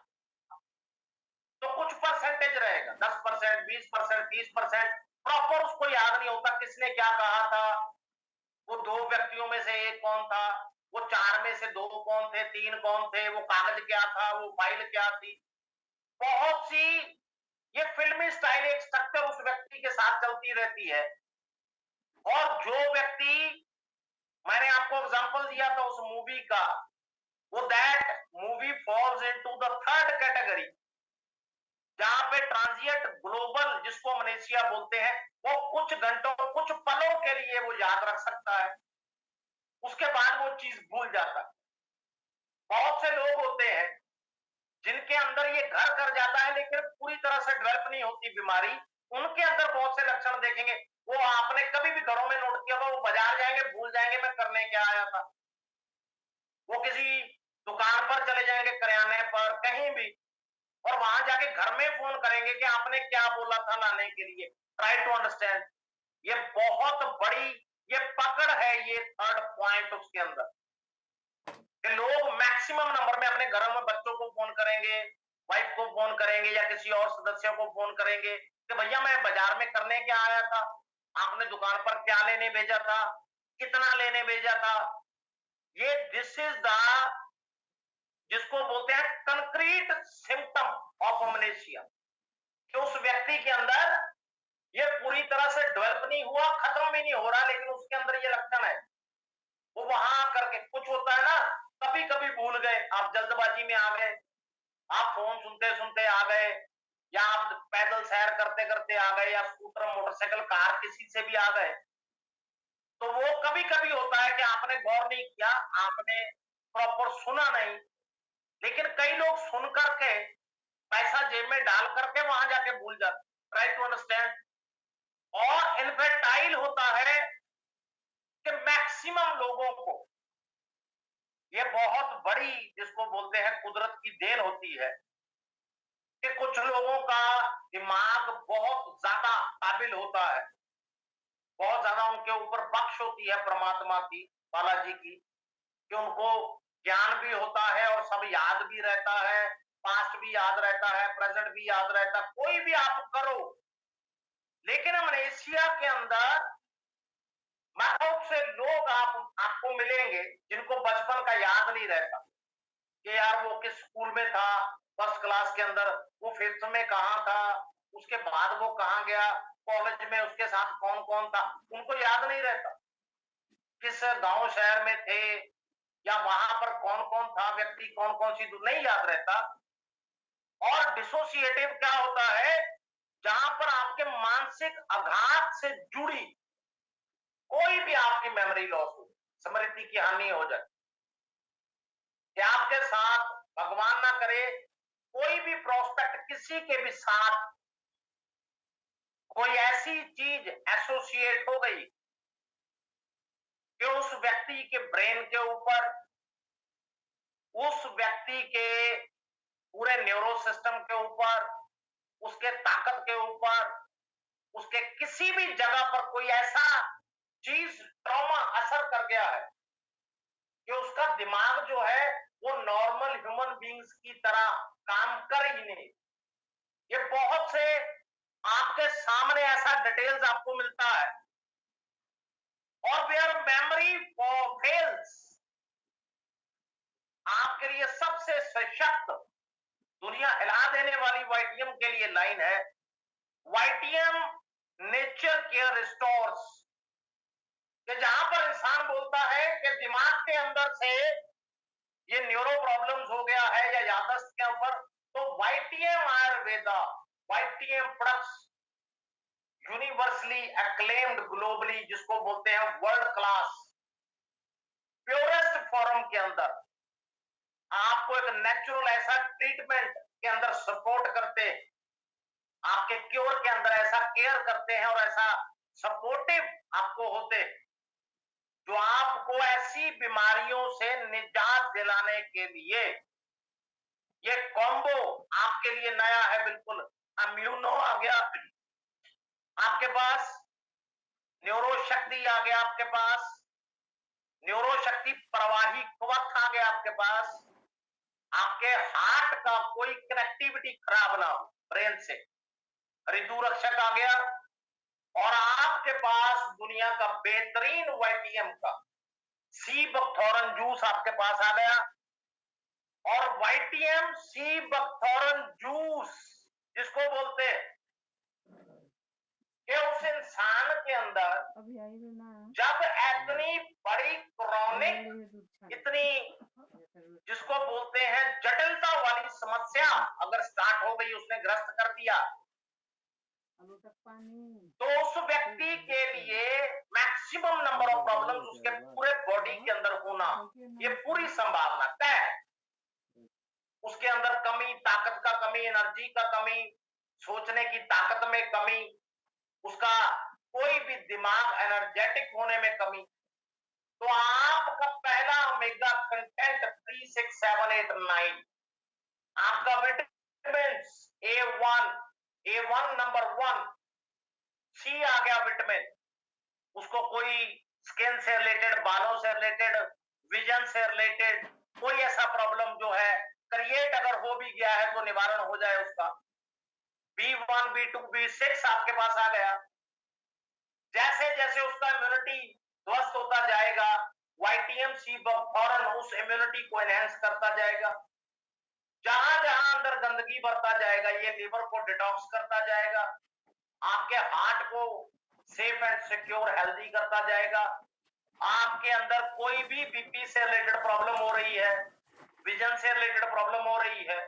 तो कुछ परसेंटेज रहेगा, 10%, 20%, 30%, प्रॉपर उसको याद नहीं होता किसने क्या कहा था, वो दो व्यक्तियों में से एक कौन था, वो चार में से दो कौन थे, तीन कौन थे, वो कागज क्या था, वो फाइल क्या थी, बहुत सी ये फिल्मी स्टाइल एक स्ट्रक्चर उस व्यक्ति के साथ चलती रहती है। और जो व्यक्ति, मैंने आपको एग्जांपल दिया था उस मूवी का, वो that movie falls into the third category, जहां पे ट्रांजिएंट ग्लोबल जिसको अमनेशिया बोलते हैं, वो कुछ घंटों, कुछ पलों के लिए वो याद रख सकता है, उसके बाद वो चीज भूल जाता है। बहुत से लोग होते हैं जिनके अंदर ये घर कर जाता है लेकिन पूरी तरह से डेवलप नहीं होती बीमारी, उनके अंदर बहुत से लक्षण देखेंगे। वो आपने कभी भी घरों में नोट किया होगा, वो बाजार जाएंगे, भूल जाएंगे मैं करने क्या आया था, वो किसी दुकान पर चले जाएंगे, करियाने पर, कहीं भी, और वहां जाके घर में फोन करेंगे कि आपने क्या बोला था लाने के लिए। ट्राई टू अंडरस्टैंड, ये बहुत बड़ी ये पकड़ है, ये थर्ड पॉइंट उसके अंदर, कि लोग मैक्सिमम नंबर में अपने घरों में बच्चों को फोन करेंगे, वाइफ को फोन करेंगे या किसी और सदस्य को फोन करेंगे कि भैया मैं बाजार में करने क्या आया था, आपने दुकान पर क्या लेने भेजा था, कितना लेने भेजा था, ये दिस इज द जिसको बोलते हैं कंक्रीट सिम्टम ऑफ अमनेशिया, कि उस व्यक्ति के अंदर ये पूरी तरह से डेवलप नहीं हुआ, खत्म भी नहीं हो रहा, लेकिन उसके अंदर ये लक्षण है। वो वहां करके कुछ होता है ना, कभी कभी भूल गए, आप जल्दबाजी में आ गए, आप फोन सुनते सुनते आ गए, या आप पैदल सैर करते करते आ गए, या स्कूटर मोटरसाइकिल कार किसी से भी आ गए, तो वो कभी कभी होता है कि आपने गौर नहीं किया, आपने प्रॉपर सुना नहीं। लेकिन कई लोग सुन करके पैसा जेब में डाल करके वहां जाके भूल जाते। Try to understand. और इनफेक्टाइल होता है कि मैक्सिमम लोगों को ये बहुत बड़ी जिसको बोलते हैं कुदरत की देन होती है कि कुछ लोगों का दिमाग बहुत ज्यादा काबिल होता है, बहुत ज्यादा उनके ऊपर बख्श होती है परमात्मा की, बालाजी की, कि उनको ज्ञान भी होता है और सब याद भी रहता है, पास्ट भी याद रहता है, प्रेजेंट भी याद रहता है, कोई भी आप करो। लेकिन मलेशिया के अंदर बहुत से लोग आपको मिलेंगे जिनको बचपन का याद नहीं रहता कि यार वो किस स्कूल में था, फर्स्ट क्लास के अंदर, वो फिफ्थ में कहाँ था, उसके बाद वो कहाँ गया, कॉलेज में उसके साथ कौन कौन था, उनको याद नहीं रहता, किस गांव शहर में थे, या वहां पर कौन कौन था व्यक्ति, कौन कौन सी नहीं याद रहता। और डिसोसिएटिव क्या होता है, जहां पर आपके मानसिक आघात से जुड़ी कोई भी आपकी मेमोरी लॉस हो, स्मृति की हानि हो जाए, कि आपके साथ भगवान ना करे कोई भी प्रोस्पेक्ट किसी के भी साथ कोई ऐसी चीज एसोसिएट हो गई कि उस व्यक्ति के ब्रेन के ऊपर, उस व्यक्ति के पूरे न्यूरो सिस्टम के ऊपर, उसके ताकत के ऊपर, उसके किसी भी जगह पर कोई ऐसा चीज ट्रॉमा असर कर गया है कि उसका दिमाग जो है वो नॉर्मल ह्यूमन बींग्स की तरह काम कर ही नहीं। ये बहुत से आपके सामने ऐसा डिटेल्स आपको मिलता है। और वेयर मेमोरी फेल्स, आपके लिए सबसे सशक्त, दुनिया हिला देने वाली वाईटीएम के लिए लाइन है, वाईटीएम नेचर केयर रिस्टोर्स, कि जहां पर इंसान बोलता है कि दिमाग के अंदर से ये न्यूरो प्रॉब्लम्स हो गया है या याददाश्त के ऊपर, तो YTM Ayurveda, YTM products universally acclaimed globally, जिसको बोलते हैं वर्ल्ड क्लास प्योरेस्ट फॉर्म के अंदर आपको एक नेचुरल ऐसा ट्रीटमेंट के अंदर सपोर्ट करते हैं, आपके क्योर के अंदर ऐसा केयर करते हैं और ऐसा सपोर्टिव आपको होते हैं, जो आपको ऐसी बीमारियों से निजात दिलाने के लिए, ये कॉम्बो आपके लिए नया है बिल्कुल। इम्यूनो आ गया आपके पास, न्यूरो शक्ति आ गया आपके पास, न्यूरो शक्ति प्रवाही कवच आ गया आपके पास, आपके हार्ट का कोई कनेक्टिविटी खराब ना हो ब्रेन से, ऋतु रक्षक आ गया, और आपके पास दुनिया का बेहतरीन वाईटीएम का सी बकथॉर्न जूस आपके पास आ गया। और वाईटीएम सी बकथॉर्न जूस जिसको बोलते हैं कि उस इंसान के अंदर जब इतनी बड़ी क्रॉनिक, इतनी जिसको बोलते हैं जटिलता वाली समस्या अगर स्टार्ट हो गई, उसने ग्रस्त कर दिया, तो उस व्यक्ति के लिए मैक्सिमम नंबर ऑफ प्रॉब्लम्स उसके पूरे बॉडी के अंदर होना, ये पूरी संभावना तय है। उसके अंदर कमी, ताकत का कमी, एनर्जी का कमी, सोचने की ताकत में कमी, उसका कोई भी दिमाग एनर्जेटिक होने में कमी। तो आपका पहला ओमेगा कंटेंट 3, 6, 7, 8, 9, आपका विटामिन A1 नंबर 1, सी आ गया विटामिन, उसको कोई स्किन से रिलेटेड, बालों से रिलेटेड, विजन से रिलेटेड कोई ऐसा प्रॉब्लम जो है क्रिएट अगर हो भी गया है तो निवारण हो जाए उसका। B1, B2, B6 आपके पास आ गया। जैसे जैसे उसका इम्यूनिटी स्वस्थ होता जाएगा। वाईटीएम सी फौरन उस इम्यूनिटी को एनहेंस करता जाएगा। जहां जहां अंदर गंदगी बढ़ता जाएगा ये लिवर को डिटॉक्स करता जाएगा, आपके हार्ट को सेफ एंड सिक्योर हेल्दी करता जाएगा। आपके अंदर कोई भी बीपी से रिलेटेड प्रॉब्लम हो रही है, विजन से रिलेटेड प्रॉब्लम हो रही है,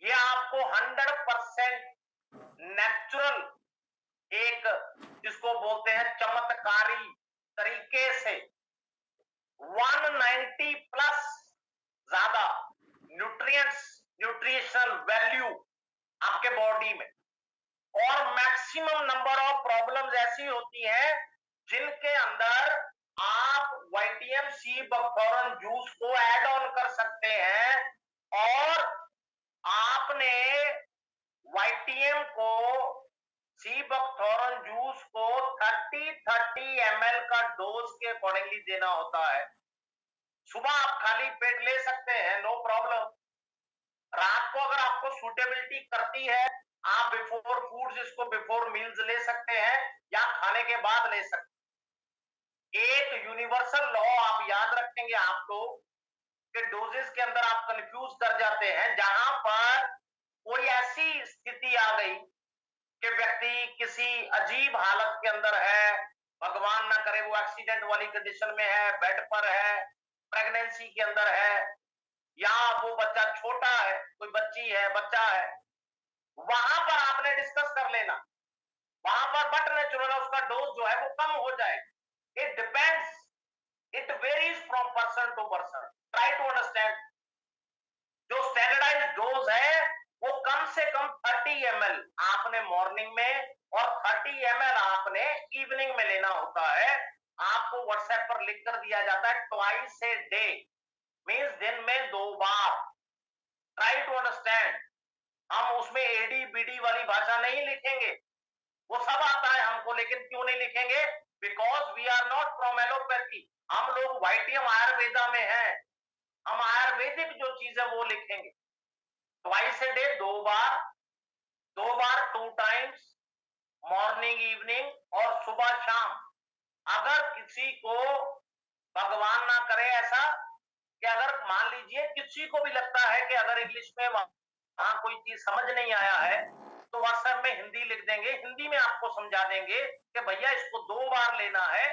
ये आपको 100% नेचुरल एक जिसको बोलते हैं चमत्कारी तरीके से 190 प्लस ज्यादा न्यूट्रिएंट्स न्यूट्रिशनल वैल्यू आपके बॉडी में, और मैक्सिमम नंबर ऑफ प्रॉब्लम्स ऐसी होती हैं जिनके अंदर आप वाईटीएम सी बकथॉर्न जूस को ऐड ऑन कर सकते हैं, और आपने वाईटीएम को सी बकथॉर्न जूस को 30 ml का डोज के अकॉर्डिंगली देना होता है। सुबह आप खाली पेट ले सकते हैं, नो प्रॉब्लम। रात को अगर आपको सूटेबिलिटी करती है, आप बिफोर फूड्स इसको बिफोर मील्स ले सकते हैं या खाने के बाद ले सकते हैं। एक यूनिवर्सल लॉ आप याद रखेंगे आप लोग कि डोजेस के अंदर आप कंफ्यूज कर जाते हैं। जहां पर कोई ऐसी स्थिति आ गई कि व्यक्ति किसी अजीब हालत के अंदर है, भगवान ना करे वो एक्सीडेंट वाली कंडीशन में है, बेड पर है, प्रेगनेंसी के अंदर है, या वो बच्चा छोटा है, कोई बच्ची है, बच्चा है, वहां पर आपने डिस्कस कर लेना। वहां पर बट नेचुरल उसका डोज जो है वो कम हो जाएगा। It depends, it varies from person to person. Try to understand. जो स्टैंडर्डाइज डोज है वो कम से कम 30 ml आपने मॉर्निंग में और 30 ml आपने इवनिंग में लेना होता है। आपको व्हाट्सएप पर लिख कर दिया जाता है ट्वाइस ए डे, मीन्स दिन में 2 बार। Try to understand. हम उसमें एडी बीडी वाली भाषा नहीं लिखेंगे, वो सब आता है हमको, लेकिन क्यों नहीं लिखेंगे? Because we are not from allopathy, हम लोग वाईटीएम आयुर्वेदा में हैं। हम आयुर्वेदिक जो चीज है वो लिखेंगे। Twice a day, 2 bar, 2 bar 2 times, morning evening और सुबह शाम। अगर किसी को भगवान ना करे ऐसा कि अगर मान लीजिए किसी को भी लगता है कि अगर इंग्लिश में वहां कोई चीज समझ नहीं आया है तो व्हाट्सएप में हिंदी लिख देंगे, हिंदी में आपको समझा देंगे कि भैया इसको 2 बार लेना है,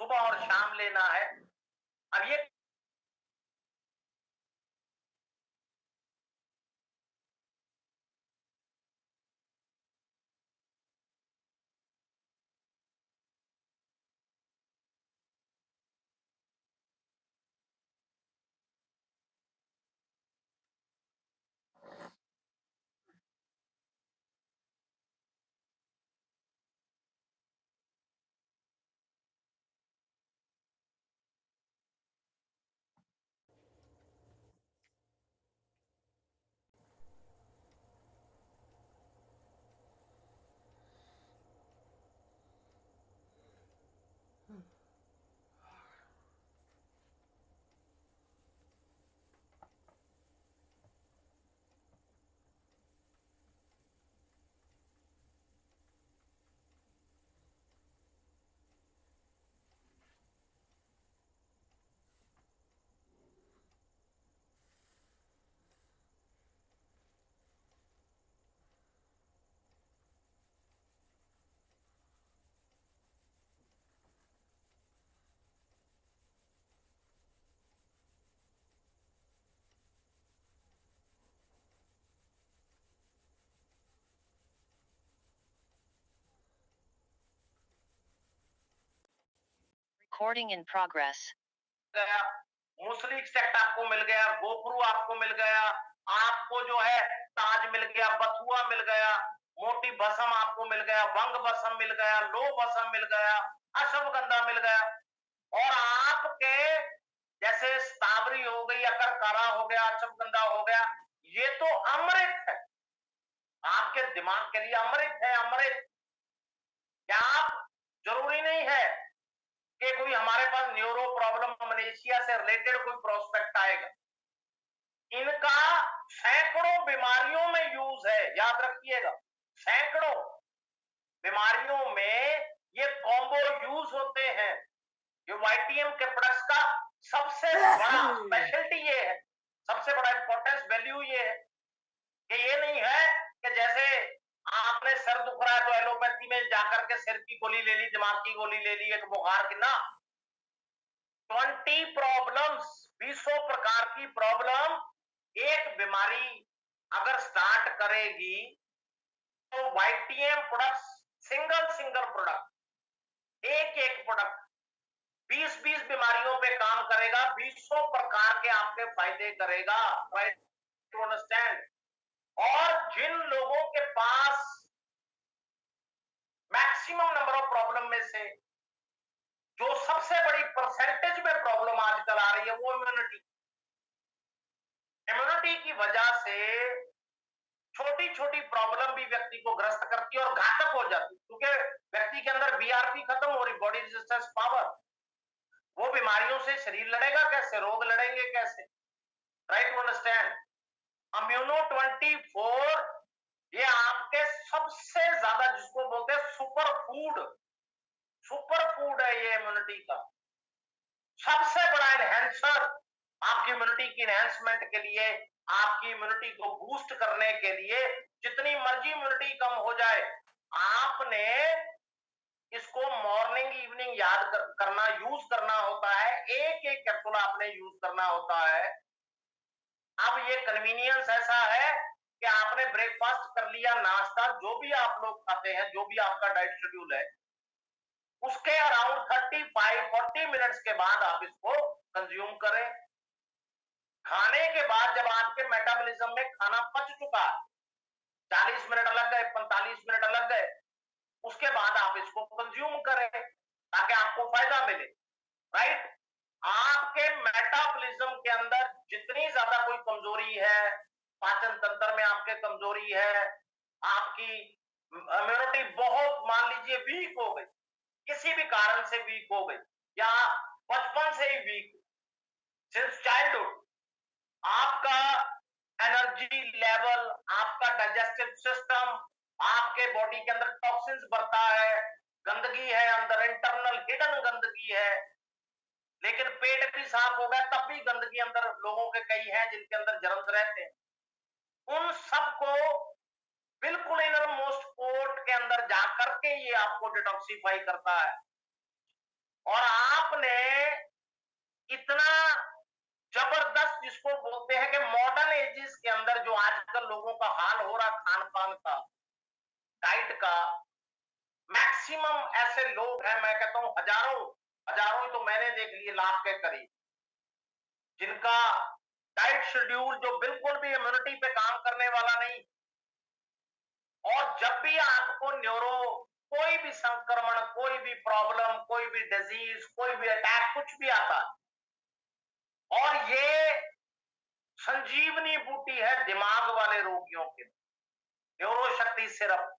सुबह और शाम लेना है। अब ये
Recording in progress.
गया, मुस्लिक सेक्ट आपको मिल गया, गोपरू आपको मिल गया, आपको जो है ताज मिल गया, बथुआ मिल गया, मोटी भस्म आपको मिल गया, वंग भस्म मिल गया, लो भस्म मिल गया, अश्वगंधा मिल गया, और आपके जैसे स्ट्रॉबेरी हो गई, अकरकारा हो गया, अश्वगंधा हो गया, ये तो अमृत है, आपके दिमाग के लिए अमृत है, अमृत। क्या आप जरूरी नहीं है कि कोई हमारे पास न्यूरो प्रॉब्लम अमनेशिया से रिलेटेड कोई प्रोस्पेक्ट आएगा। इनका सैकड़ों बीमारियों में यूज है, याद रखिएगा, सैकड़ों बीमारियों में ये कॉम्बो यूज होते हैं। ये YTM के प्रोडक्ट्स का सबसे बड़ा स्पेशलिटी ये है, सबसे बड़ा इंपॉर्टेंस वैल्यू ये है कि ये नहीं है कि जैसे आपने सर दुख रहा है तो एलोपैथी में जाकर के सिर की गोली ले ली, दिमाग की गोली ले ली, एक बुखार की ना। 20 प्रॉब्लम्स, 20 प्रकार की प्रॉब्लम एक बीमारी अगर स्टार्ट करेगी तो YTM products, single single product, एक एक प्रोडक्ट 20-20 बीमारियों पे काम करेगा, 20 प्रकार के आपके फायदे करेगा। To understand. और जिन लोगों के पास मैक्सिमम नंबर ऑफ प्रॉब्लम में से जो सबसे बड़ी परसेंटेज में प्रॉब्लम आजकल आ रही है वो इम्यूनिटी। इम्यूनिटी की वजह से छोटी छोटी प्रॉब्लम भी व्यक्ति को ग्रस्त करती है और घातक हो जाती है, क्योंकि व्यक्ति के अंदर BRP खत्म हो रही, बॉडी रेजिस्टेंस पावर। वो बीमारियों से शरीर लड़ेगा कैसे, रोग लड़ेंगे कैसे? Right to understand. इम्यूनो 24 ये आपके सबसे ज्यादा जिसको बोलते हैं सुपर फूड, सुपर फूड है ये इम्यूनिटी का सबसे बड़ा एनहेंसर। आपकी इम्यूनिटी की एनहेंसमेंट के लिए, आपकी इम्यूनिटी को बूस्ट करने के लिए, जितनी मर्जी इम्यूनिटी कम हो जाए, आपने इसको मॉर्निंग इवनिंग याद करना, यूज करना होता है। एक एक कैप्सूल आपने यूज करना होता है। अब ये कन्वीनियंस ऐसा है कि आपने ब्रेकफास्ट कर लिया, नाश्ता जो भी आप लोग खाते हैं, जो भी आपका डाइट शेड्यूल है, उसके अराउंड 35-40 मिनट्स के बाद आप इसको कंज्यूम करें। खाने के बाद जब आपके मेटाबॉलिज्म में खाना पच चुका है, 40 मिनट लग गए, 45 मिनट लग गए, उसके बाद आप इसको कंज्यूम करें ताकि आपको फायदा मिले। राइट। आपके मेटाबॉलिज्म के अंदर जितनी ज्यादा कोई कमजोरी है, पाचन तंत्र में आपके कमजोरी है, आपकी इम्यूनिटी बहुत मान लीजिए वीक हो गई, किसी भी कारण से वीक हो गई, या बचपन से ही वीक, सिंस चाइल्डहुड, आपका एनर्जी लेवल, आपका डाइजेस्टिव सिस्टम, आपके बॉडी के अंदर टॉक्सिन्स बढ़ता है, गंदगी है अंदर, इंटरनल हिडन गंदगी है। लेकिन पेट भी साफ हो गया तब भी गंदगी अंदर लोगों के कई हैं जिनके अंदर जर्म्स रहते हैं। उन सबको बिल्कुल इनर मोस्ट कोर्ट के अंदर जाकर के ये आपको डिटॉक्सिफाई करता है। और आपने इतना जबरदस्त, जिसको बोलते हैं कि मॉडर्न एजिस के अंदर जो आजकल लोगों का हाल हो रहा, खान पान का, डाइट का, मैक्सिमम ऐसे लोग हैं, मैं कहता हूं हजारों हजारों ही तो मैंने देख लिए, लाख के करीब, जिनका डाइट शेड्यूल जो बिल्कुल भी इम्यूनिटी पे काम करने वाला नहीं। और जब भी आपको न्यूरो कोई भी संक्रमण, कोई भी प्रॉब्लम, कोई भी डिजीज, कोई भी अटैक, कुछ भी आता है, और ये संजीवनी बूटी है दिमाग वाले रोगियों के, न्यूरो शक्ति सिरप।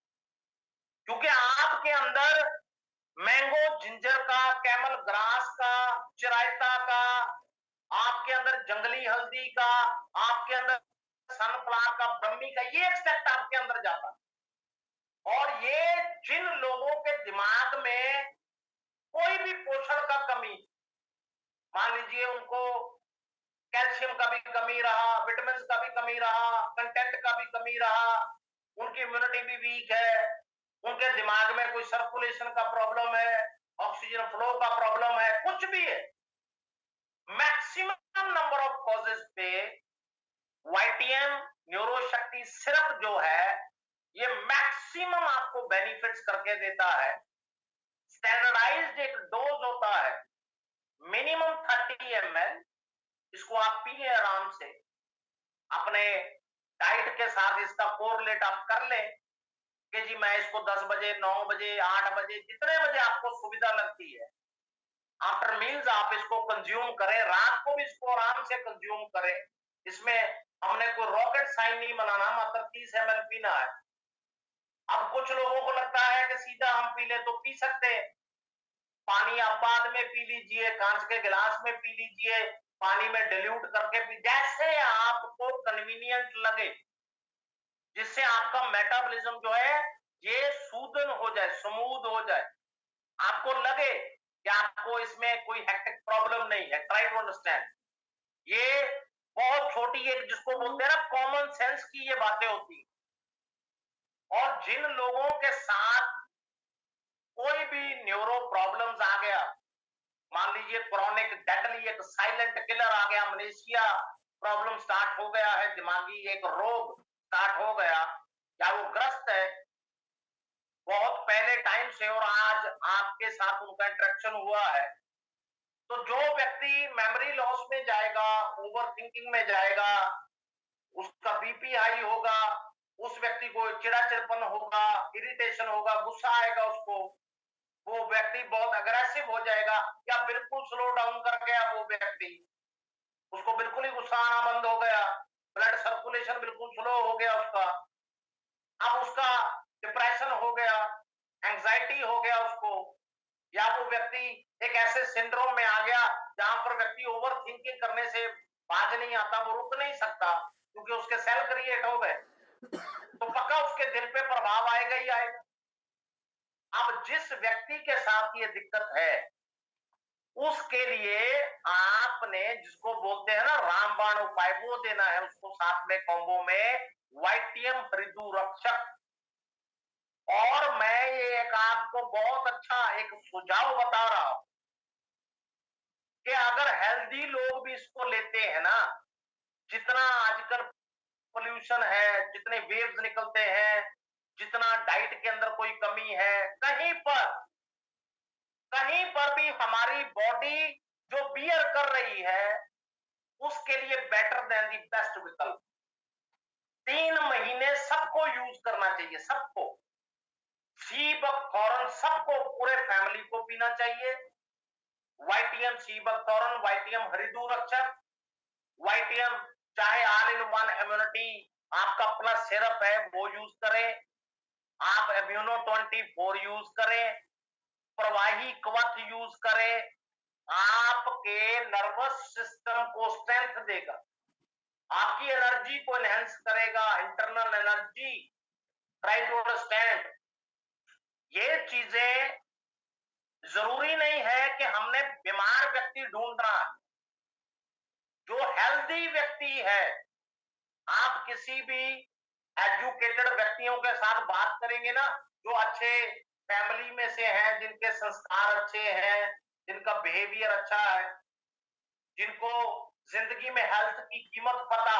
क्योंकि आपके अंदर मैंगो जिंजर का, कैमल ग्रास का, चिरायता का, आपके अंदर जंगली हल्दी का, आपके अंदर सनफ्लावर का, ब्रह्मी का, ये एक्सट्रैक्ट आपके अंदर जाता है। और ये जिन लोगों के दिमाग में कोई भी पोषण का कमी, मान लीजिए उनको कैल्शियम का भी कमी रहा, विटामिन का भी कमी रहा, कंटेंट का भी कमी रहा, उनकी इम्यूनिटी भी वीक है, उनके दिमाग में कोई सर्कुलेशन का प्रॉब्लम है, ऑक्सीजन फ्लो का प्रॉब्लम है, कुछ भी है, मैक्सिमम नंबर ऑफ कॉजेस पे YTM न्यूरो शक्ति सिर्फ जो है ये मैक्सिमम आपको बेनिफिट्स करके देता है। स्टैंडर्डाइज्ड एक डोज होता है, मिनिमम 30 ml, इसको आप पिए आराम से, अपने डाइट के साथ इसका कोरिलेट आप कर लें कि जी मैं इसको 10 बजे, 9 बजे, 8 बजे, जितने बजे आपको सुविधा लगती है, आफ्टर मील्स आप इसको कंज्यूम करें, रात को भी इसको आराम से कंज्यूम करें। इसमें हमने कोई रॉकेट साइन नहीं बनाना, मात्र 30 ml पीना है। अब कुछ लोगों को लगता है कि सीधा हम पी ले तो पी सकते हैं, पानी आप बाद में पी लीजिए, कांच के गिलास में पी लीजिए, पानी में डिल्यूट करके पी, जैसे आपको कन्वीनियंट लगे, जिससे आपका मेटाबॉलिज्म जो है ये सूदन हो जाए, स्मूथ हो जाए, आपको लगे कि आपको इसमें कोई हेक्टिक प्रॉब्लम नहीं है। Try to understand. ये बहुत छोटी एक जिसको बोलते हैं ना कॉमन सेंस की ये बातें होती हैं। और जिन लोगों के साथ कोई भी न्यूरो प्रॉब्लम्स आ गया, मान लीजिए क्रॉनिक डेडली एक साइलेंट किलर आ गया, अमनेशिया प्रॉब्लम स्टार्ट हो गया है, दिमागी एक रोग स्टार्ट हो गया, या वो ग्रस्त है बहुत पहले टाइम से और आज आपके साथ उनका इंटरेक्शन हुआ है, तो जो व्यक्ति मेमोरी लॉस में जाएगा, ओवर थिंकिंग में जाएगा, उसका बीपी हाई होगा, उस व्यक्ति को चिड़ाचिड़पन होगा, इरिटेशन होगा, गुस्सा आएगा उसको, वो व्यक्ति बहुत अग्रेसिव हो जाएगा, या बिल्कुल स्लो डाउन कर गया वो व्यक्ति, उसको बिल्कुल ही गुस्सा आना बंद हो गया, ब्लड सर्कुलेशन बिल्कुल स्लो हो गया उसका, अब उसका डिप्रेशन हो गया, एंजाइटी हो गया उसको, या वो व्यक्ति एक ऐसे सिंड्रोम में आ गया जहां पर व्यक्ति ओवर थिंकिंग करने से बाज नहीं आता, वो रुक नहीं सकता क्योंकि उसके सेल क्रिएट हो गए, तो पक्का उसके दिल पे प्रभाव आएगा ही आएगा। अब जिस व्यक्ति के साथ ये दिक्कत है उसके लिए आपने जिसको बोलते हैं ना रामबाण उपाय वो देना है उसको साथ में कॉम्बो में, वाइटियम हृदु रक्षक। और मैं ये एक आपको बहुत अच्छा एक सुझाव बता रहा हूं कि अगर हेल्दी लोग भी इसको लेते हैं ना, जितना आजकल पोल्यूशन है, जितने वेव्स निकलते हैं, जितना डाइट के अंदर कोई कमी है, कहीं पर भी हमारी बॉडी जो बियर कर रही है उसके लिए बेटर देन दी बेस्ट विकल्प। 3 महीने सबको यूज करना चाहिए, सबको। सी बकथॉर्न सबको, पूरे फैमिली को पीना चाहिए। वाइटियम सी बकथॉर्न, वाइटियम हृदु रक्षक, वाइटियम चाहे ऑल इन वन इम्यूनिटी आपका अपना सिरप है वो यूज करें, आप इम्यूनो 24 यूज करें, प्रवाही कवच यूज करें, आपके नर्वस सिस्टम को स्ट्रेंथ देगा, आपकी एनर्जी को एनहेंस करेगा, internal energy. Try to understand. ये चीजें जरूरी नहीं है कि हमने बीमार व्यक्ति ढूंढना है, जो हेल्दी व्यक्ति है, आप किसी भी एजुकेटेड व्यक्तियों के साथ बात करेंगे ना, जो अच्छे फैमिली में से हैं, जिनके संस्कार अच्छे हैं, जिनका बिहेवियर अच्छा है, जिनको जिंदगी में हेल्थ की कीमत पता,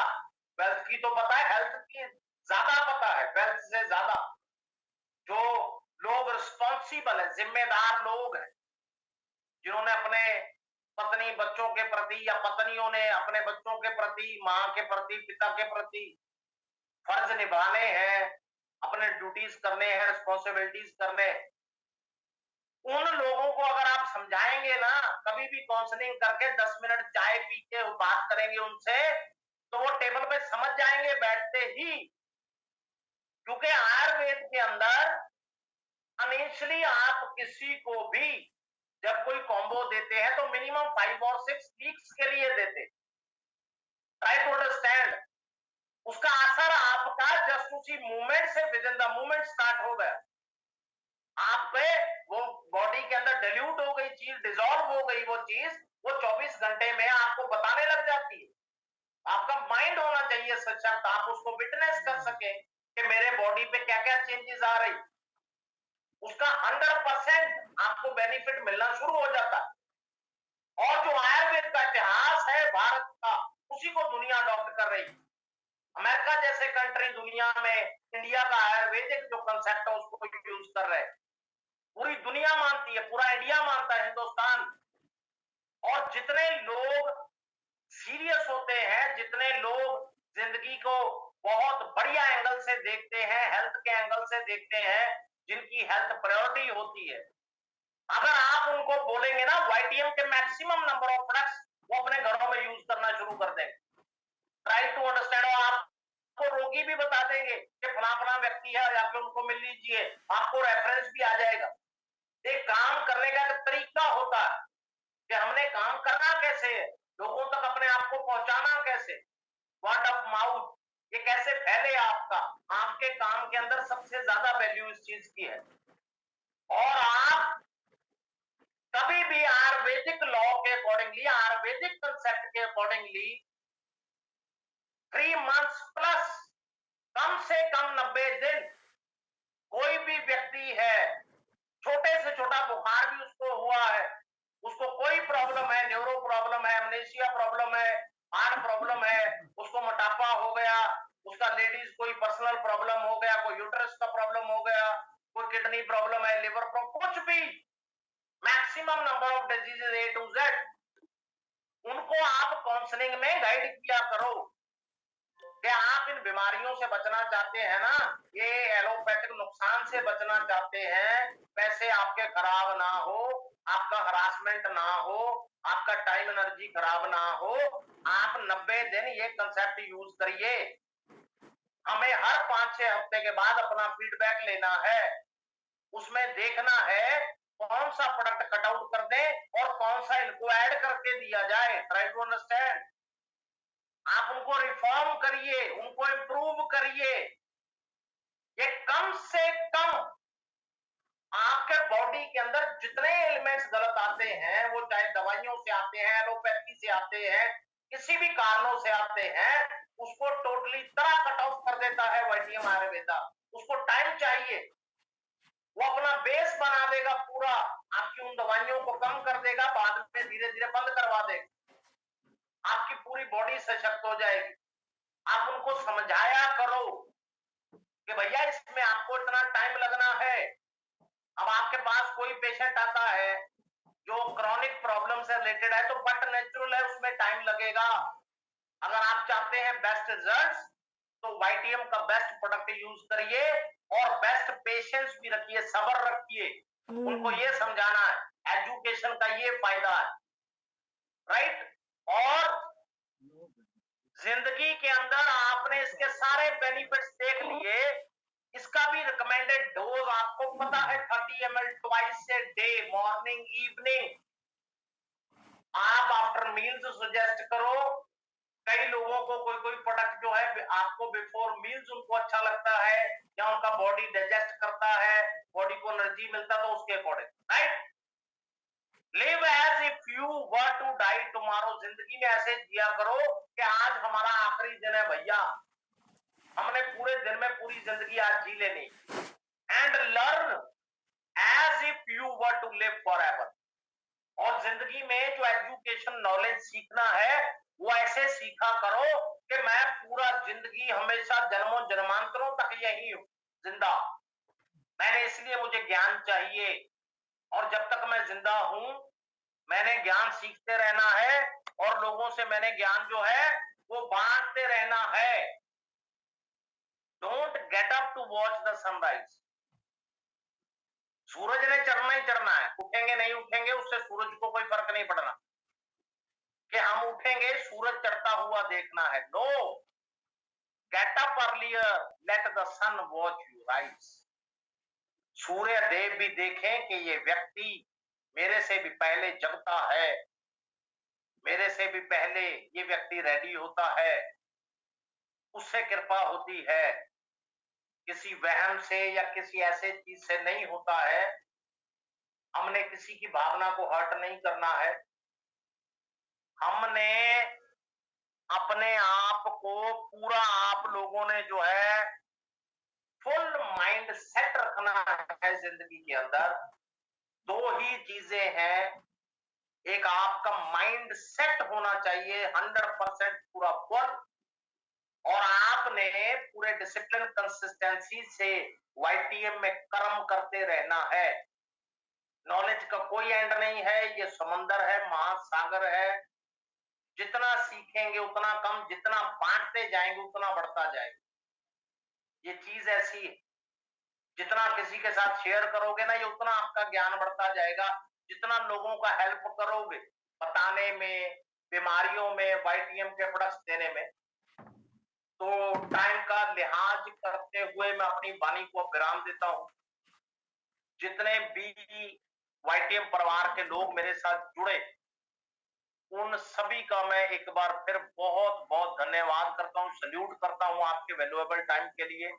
वेल्थ की तो पता है, हेल्थ की ज्यादा पता है वेल्थ से ज्यादा, जो लोग रिस्पॉन्सिबल है, जिम्मेदार लोग हैं, जिन्होंने अपने पत्नी बच्चों के प्रति या पत्नियों ने अपने बच्चों के प्रति, माँ के प्रति, पिता के प्रति फर्ज निभाने हैं, अपने ड्यूटीज करने हैं, रिस्पॉन्सिबिलिटीज करने हैं। उन लोगों को अगर आप समझाएंगे ना, कभी भी काउंसलिंग करके 10 मिनट चाय पी के बात करेंगे उनसे, तो वो टेबल पे समझ जाएंगे बैठते ही। क्योंकि आयुर्वेद के अंदर अनिश्चितली आप किसी को भी जब कोई कॉम्बो देते हैं तो मिनिमम 5 और 6 वीक्स के लिए देते। Try to understand. उसका असर आपका जस्ट उसी मूवमेंट से, within the movement start हो गया, आप पे वो बॉडी के अंदर डिल्यूट हो गई चीज, डिजॉल्व हो गई वो चीज, वो 24 घंटे में आपको बताने लग जाती है। आपका माइंड होना चाहिए सशक्त, आप उसको विटनेस कर सके कि मेरे बॉडी पे क्या क्या चेंजेस आ रही, उसका 100% आपको बेनिफिट मिलना शुरू हो जाता है। और जो आयुर्वेद का इतिहास है भारत का, उसी को दुनिया अडॉप्ट कर रही है। अमेरिका जैसे कंट्री दुनिया में इंडिया का आयुर्वेदिक जो कंसेप्ट है उसको यूज कर रहे हैं, पूरी दुनिया मानती है, पूरा इंडिया मानता है, हिंदुस्तान। और जितने लोग सीरियस होते हैं, जितने लोग जिंदगी को बहुत बढ़िया एंगल से देखते हैं, हेल्थ के एंगल से देखते हैं, जिनकी हेल्थ प्रायोरिटी होती है, अगर आप उनको बोलेंगे ना वाईटीएम के मैक्सिमम नंबर ऑफ प्रोडक्ट्स वो अपने घरों में यूज करना शुरू कर देंगे। Try to understand. आपको रोगी भी बता देंगे कि फला फला व्यक्ति है, या फिर उनको मिल लीजिए, आपको रेफरेंस भी आ जाएगा। एक काम करने का तरीका होता है कि हमने काम करना कैसे है, लोगों तक अपने आप को पहुंचाना कैसे, वर्ड ऑफ माउथ ये कैसे फैले आपका, आपके काम के अंदर सबसे ज्यादा वैल्यू इस चीज की है। और आप कभी भी वैदिक लॉ के अकॉर्डिंगली, आयुर्वेदिक कंसेप्ट के अकॉर्डिंगली 3 मंथ्स प्लस, कम से कम 90 दिन, कोई भी व्यक्ति है, छोटे से छोटा बुखार भी उसको हुआ है, उसको कोई प्रॉब्लम है, न्यूरो प्रॉब्लम है, अमनेशिया प्रॉब्लम है, हार्ट प्रॉब्लम है, उसको मोटापा हो गया, उसका लेडीज कोई पर्सनल प्रॉब्लम हो गया, कोई यूट्रस का प्रॉब्लम हो गया, कोई किडनी प्रॉब्लम है, लिवर प्रॉब्लम, कुछ भी, maximum number of diseases A to Z, उनको आप काउंसलिंग में गाइड किया करो कि आप इन बीमारियों से बचना चाहते हैं ना, ये एलोपैथिक नुकसान से बचना चाहते हैं, पैसे आपके खराब ना हो, आपका हरासमेंट ना हो, आपका टाइम एनर्जी खराब ना हो, आप 90 दिन ये कंसेप्ट यूज करिए। हमें हर 5-6 हफ्ते के बाद अपना फीडबैक लेना है, उसमें देखना है कौन सा प्रोडक्ट कट आउट कर दें और कौन सा इनको ऐड करके दिया जाए। Try to understand. आप उनको रिफॉर्म करिए, उनको इम्प्रूव करिए। ये कम से कम आपके बॉडी के अंदर जितने एलिमेंट्स गलत आते हैं, वो चाहे दवाइयों से आते हैं, एलोपैथी से आते हैं, किसी भी कारणों से आते हैं, उसको टोटली तरह कट ऑफ कर देता है वाइटियम आयुर्वेदा। उसको टाइम चाहिए, वो अपना बेस बना देगा पूरा, आपकी उन दवाइयों को कम कर देगा, बाद में धीरे धीरे बंद करवा देगा, आपकी पूरी बॉडी सशक्त हो जाएगी। आप उनको समझाया करो कि भैया इसमें आपको इतना टाइम लगना है। अब आपके पास कोई पेशेंट आता है जो क्रॉनिक प्रॉब्लम से रिलेटेड है, तो बट नेचुरल है, उसमें टाइम लगेगा। अगर आप चाहते हैं बेस्ट रिजल्ट्स, तो वाईटीएम का बेस्ट प्रोडक्ट यूज करिए और बेस्ट पेशेंस भी रखिए, सब्र रखिए। उनको ये समझाना है एजुकेशन का ये फायदा है, राइट। और जिंदगी के अंदर आपने इसके सारे बेनिफिट्स देख लिए। इसका भी रिकमेंडेड डोज आपको पता है 30 ml twice a day, morning evening. आप आफ्टर मील्स सजेस्ट करो। कई लोगों को कोई कोई प्रोडक्ट जो है आपको बिफोर मील्स उनको अच्छा लगता है, या उनका बॉडी डाइजेस्ट करता है, बॉडी को एनर्जी मिलता, तो उसके according, right. Live as if you were to die tomorrow. जिंदगी में ऐसे जिया करो कि आज हमारा आखिरी दिन है भैया, हमने पूरे दिन में पूरी जिंदगी आज जी लेनी। And learn as if you were to live forever. और जिंदगी में जो एजुकेशन नॉलेज सीखना है, वो ऐसे सीखा करो कि मैं पूरा जिंदगी हमेशा जन्मों जन्मांतरों तक यही हूं जिंदा। मैंने इसलिए मुझे ज्ञान चाहिए, और जब तक मैं जिंदा हूं मैंने ज्ञान सीखते रहना है, और लोगों से मैंने ज्ञान जो है वो बांटते रहना है। Don't get up to watch the sunrise. सूरज ने चढ़ना ही चढ़ना है, उठेंगे नहीं उठेंगे उससे सूरज को कोई फर्क नहीं पड़ना कि हम उठेंगे सूरज चढ़ता हुआ देखना है। No, get up earlier, let the sun watch you rise. Surya Dev भी देखें कि ये व्यक्ति मेरे से भी पहले जगता है, मेरे से भी पहले ये व्यक्ति रेडी होता है, उससे कृपा होती है, किसी वहम से या किसी ऐसे चीज से नहीं होता है। हमने किसी की भावना को हर्ट नहीं करना है, हमने अपने आप को पूरा, आप लोगों ने जो है फुल माइंड सेट रखना है। जिंदगी के अंदर दो ही चीजें हैं, एक आपका माइंड सेट होना चाहिए 100% पूरा फुल, और आपने पूरे डिसिप्लिन कंसिस्टेंसी से वाईटीएम में कर्म करते रहना है। नॉलेज का कोई एंड नहीं है, ये समंदर है, महासागर है। जितना सीखेंगे उतना कम, जितना बांटते जाएंगे उतना बढ़ता जाएगा। ये चीज ऐसी है, जितना किसी के साथ शेयर करोगे ना, ये उतना आपका ज्ञान बढ़ता जाएगा। जितना लोगों का हेल्प करोगे बताने में, बीमारियों में, वाईटीएम के प्रोडक्ट्स देने में। तो टाइम का लिहाज करते हुए मैं अपनी वाणी को विराम देता हूं। जितने भी वाईटीएम परिवार के लोग मेरे साथ जुड़े, उन सभी का मैं एक बार फिर बहुत बहुत धन्यवाद करता हूं, सल्यूट करता हूं आपके वैल्यूएबल टाइम के लिए।